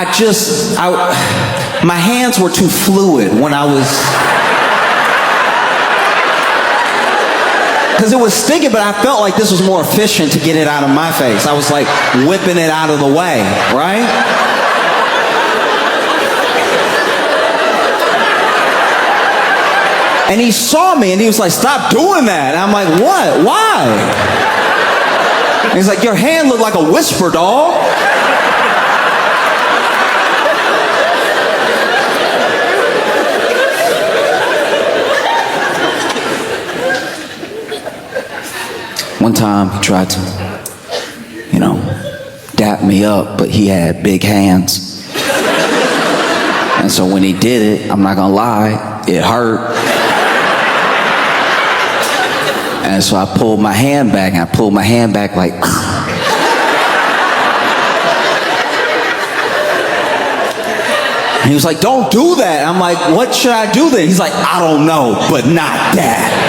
my hands were too fluid when I was... Because it was stinky, but I felt like this was more efficient to get it out of my face. I was like whipping it out of the way, right? And he saw me and he was like, stop doing that. And I'm like, what? Why? And he's like, your hand looked like a whisper, dog. One time he tried to, dap me up, but he had big hands. And so when he did it, I'm not gonna lie, it hurt. And so I pulled my hand back, and I pulled my hand back like... And he was like, don't do that. I'm like, what should I do then? He's like, I don't know, but not that.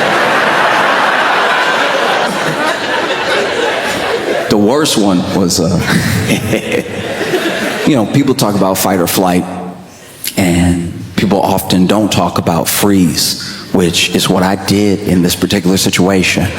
The worst one was, people talk about fight or flight, and people often don't talk about freeze, which is what I did in this particular situation.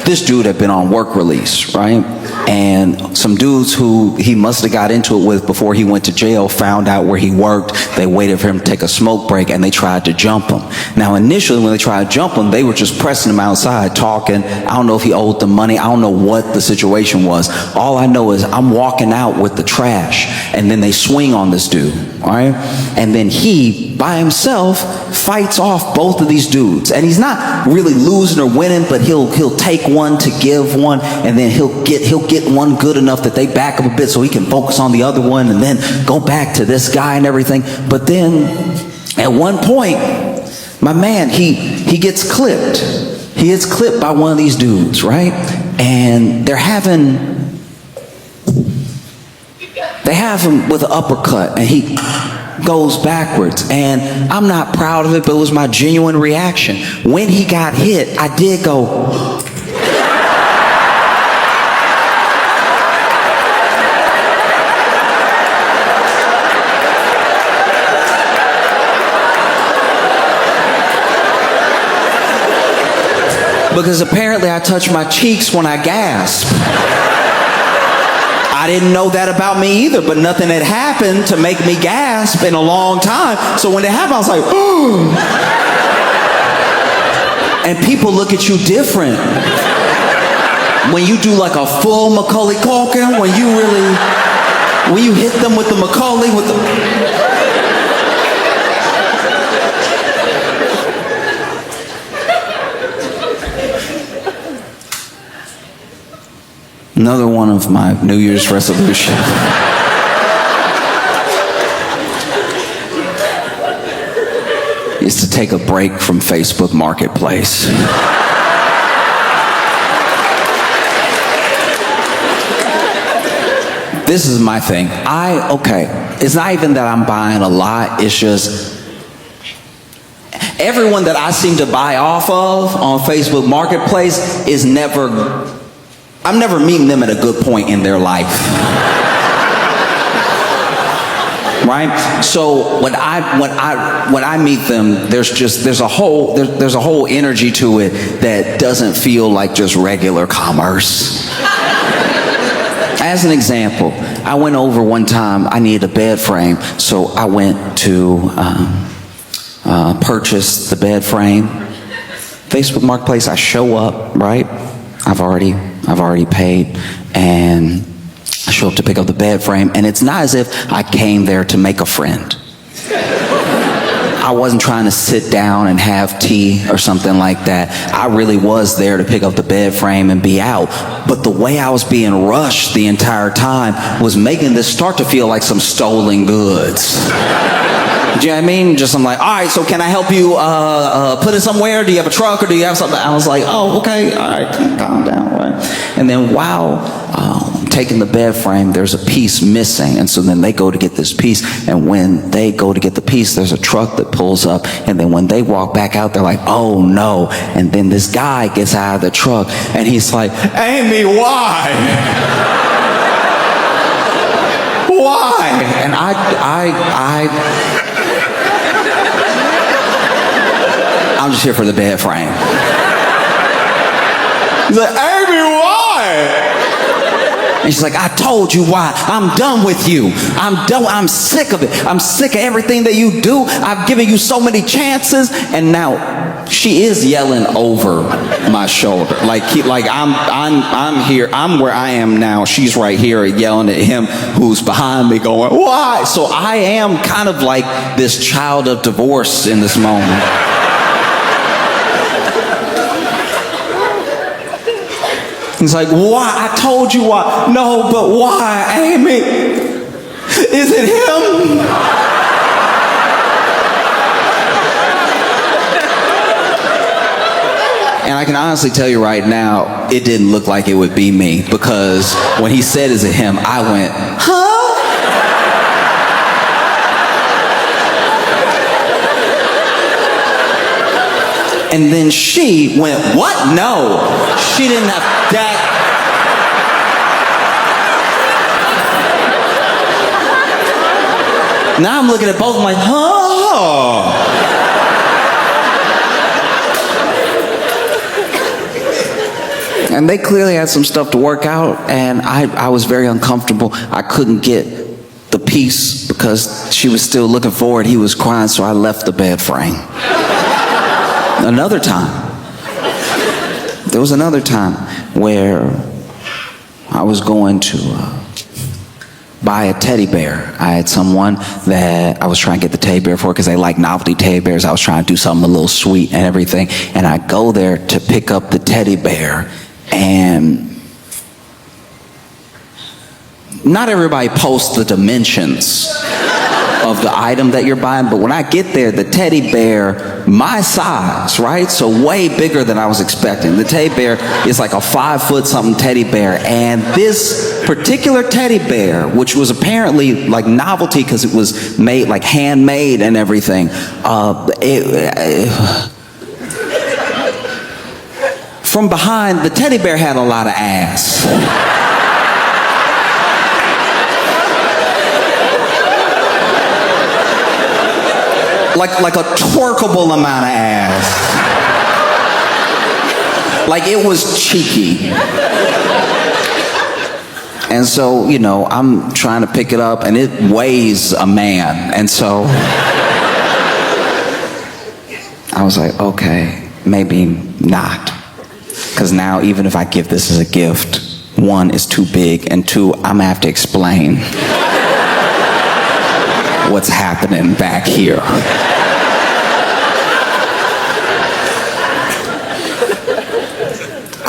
This dude had been on work release, right? And some dudes who he must have got into it with before he went to jail found out where he worked. They waited for him to take a smoke break and they tried to jump him. Now initially when they tried to jump him, they were just pressing him outside talking. I don't know if he owed them money. I don't know what the situation was. All I know is I'm walking out with the trash and then they swing on this dude, all right? And then he by himself fights off both of these dudes. And he's not really losing or winning, but he'll take one to give one, and then he'll get one good enough that they back up a bit so he can focus on the other one and then go back to this guy and everything. But then at one point, my man, he gets clipped. He gets clipped by one of these dudes, right? And they have him with an uppercut, and he goes backwards. And I'm not proud of it, but it was my genuine reaction. When he got hit, I did go. Because apparently I touch my cheeks when I gasp. I didn't know that about me either, but nothing had happened to make me gasp in a long time. So when it happened, I was like, oh. And people look at you different. When you do like a full Macaulay Culkin, when you hit them with the Macaulay, with the... Another one of my New Year's resolutions is to take a break from Facebook Marketplace. This is my thing. It's not even that I'm buying a lot, it's just everyone that I seem to buy off of on Facebook Marketplace is I'm never meeting them at a good point in their life. Right? So when I meet them, there's a whole energy to it that doesn't feel like just regular commerce. As an example, I went over one time, I needed a bed frame, so I went to purchase the bed frame. Facebook Marketplace, I show up, right? I've already paid, and I show up to pick up the bed frame, and it's not as if I came there to make a friend. I wasn't trying to sit down and have tea or something like that. I really was there to pick up the bed frame and be out. But the way I was being rushed the entire time was making this start to feel like some stolen goods. Do you know what I mean? I'm like, all right, so can I help you put it somewhere? Do you have a truck or do you have something? I was like, oh, okay, all right, calm down, right? And then while taking the bed frame, there's a piece missing. And so then they go to get this piece. And when they go to get the piece, there's a truck that pulls up. And then when they walk back out, they're like, oh no. And then this guy gets out of the truck and he's like, Amy, why? Why? And I'm just here for the bed frame. He's like, Amy, why? And she's like, I told you why. I'm done with you. I'm sick of it. I'm sick of everything that you do. I've given you so many chances. And now she is yelling over my shoulder. Like I'm here. I'm where I am now. She's right here yelling at him who's behind me going, why? So I am kind of like this child of divorce in this moment. He's like, why? I told you why. No, but why, Amy? Is it him? And I can honestly tell you right now, it didn't look like it would be me, because when he said, is it him, I went, huh? And then she went, what? No. She didn't have that. Now I'm looking at both of them like, oh. And they clearly had some stuff to work out, and I was very uncomfortable. I couldn't get the piece because she was still looking forward. He was crying, so I left the bed frame. Another time, there was another time where I was going to buy a teddy bear. I had someone that I was trying to get the teddy bear for because they like novelty teddy bears. I was trying to do something a little sweet and everything. And I go there to pick up the teddy bear, and not everybody posts the dimensions of the item that you're buying, but when I get there, the teddy bear, my size, right? So way bigger than I was expecting. The teddy bear is like a 5 foot something teddy bear, and this particular teddy bear, which was apparently like novelty because it was made like handmade and everything, from behind, the teddy bear had a lot of ass. Like a twerkable amount of ass. Like it was cheeky. And so, you know, I'm trying to pick it up and it weighs a man. And so I was like, okay, maybe not. Because now even if I give this as a gift, 1, it's too big, and 2, I'm gonna have to explain what's happening back here.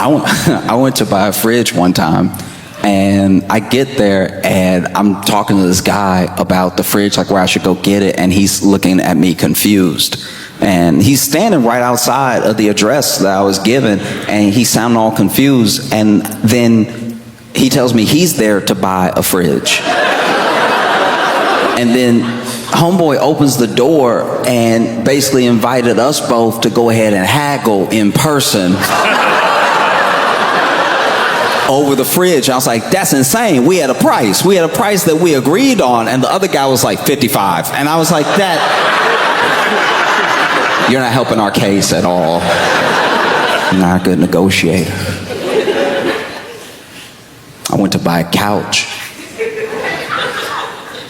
I went to buy a fridge one time, and I get there and I'm talking to this guy about the fridge, like where I should go get it, and he's looking at me confused. And he's standing right outside of the address that I was given, and he sounded all confused, and then he tells me he's there to buy a fridge. And then homeboy opens the door and basically invited us both to go ahead and haggle in person over the fridge. I was like, that's insane. We had a price. We had a price that we agreed on, and the other guy was like 55. And I was like, you're not helping our case at all. You're not a good negotiator. I went to buy a couch.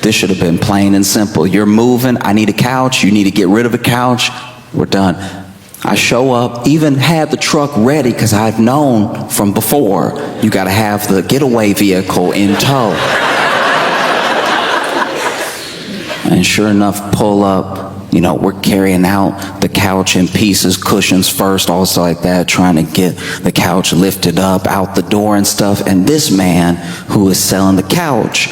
This should have been plain and simple. You're moving, I need a couch, you need to get rid of a couch, we're done. I show up, even had the truck ready because I've known from before, you gotta have the getaway vehicle in tow. And sure enough, pull up, you know, we're carrying out the couch in pieces, cushions first, all stuff like that, trying to get the couch lifted up out the door and stuff. And this man who is selling the couch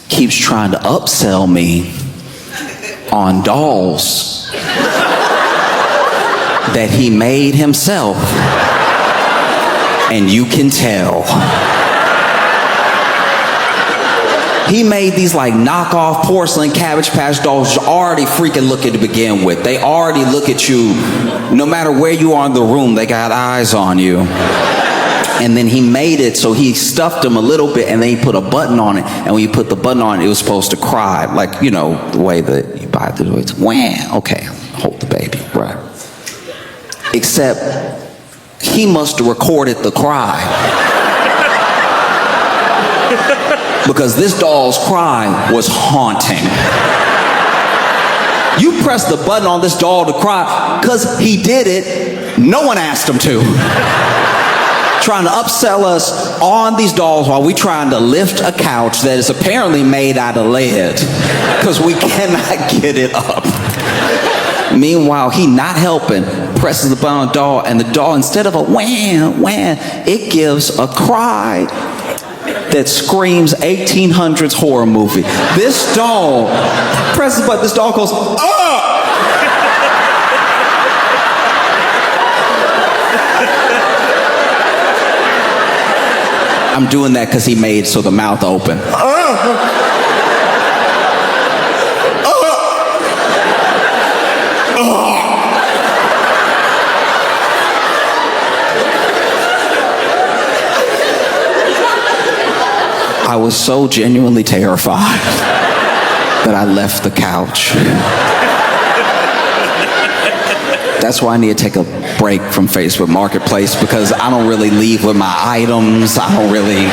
keeps trying to upsell me on dolls that he made himself. And you can tell. He made these like knockoff porcelain Cabbage Patch dolls already freaking looking to begin with. They already look at you, no matter where you are in the room, they got eyes on you. And then he made it so he stuffed them a little bit, and then he put a button on it. And when you put the button on it, it was supposed to cry. Like, you know, the way that you buy the toys. Wham! Okay, hold the baby, right. Except, he must have recorded the cry. Because this doll's cry was haunting. You press the button on this doll to cry because he did it. No one asked him to. Trying to upsell us on these dolls while we trying to lift a couch that is apparently made out of lead because we cannot get it up. Meanwhile, he not helping, presses the button on the doll, and the doll, instead of a wham, wham, it gives a cry that screams 1800s horror movie. This doll presses the button, this doll goes, oh! I'm doing that because he made so the mouth open. I was so genuinely terrified that I left the couch. That's why I need to take a break from Facebook Marketplace, because I don't really leave with my items. I don't really...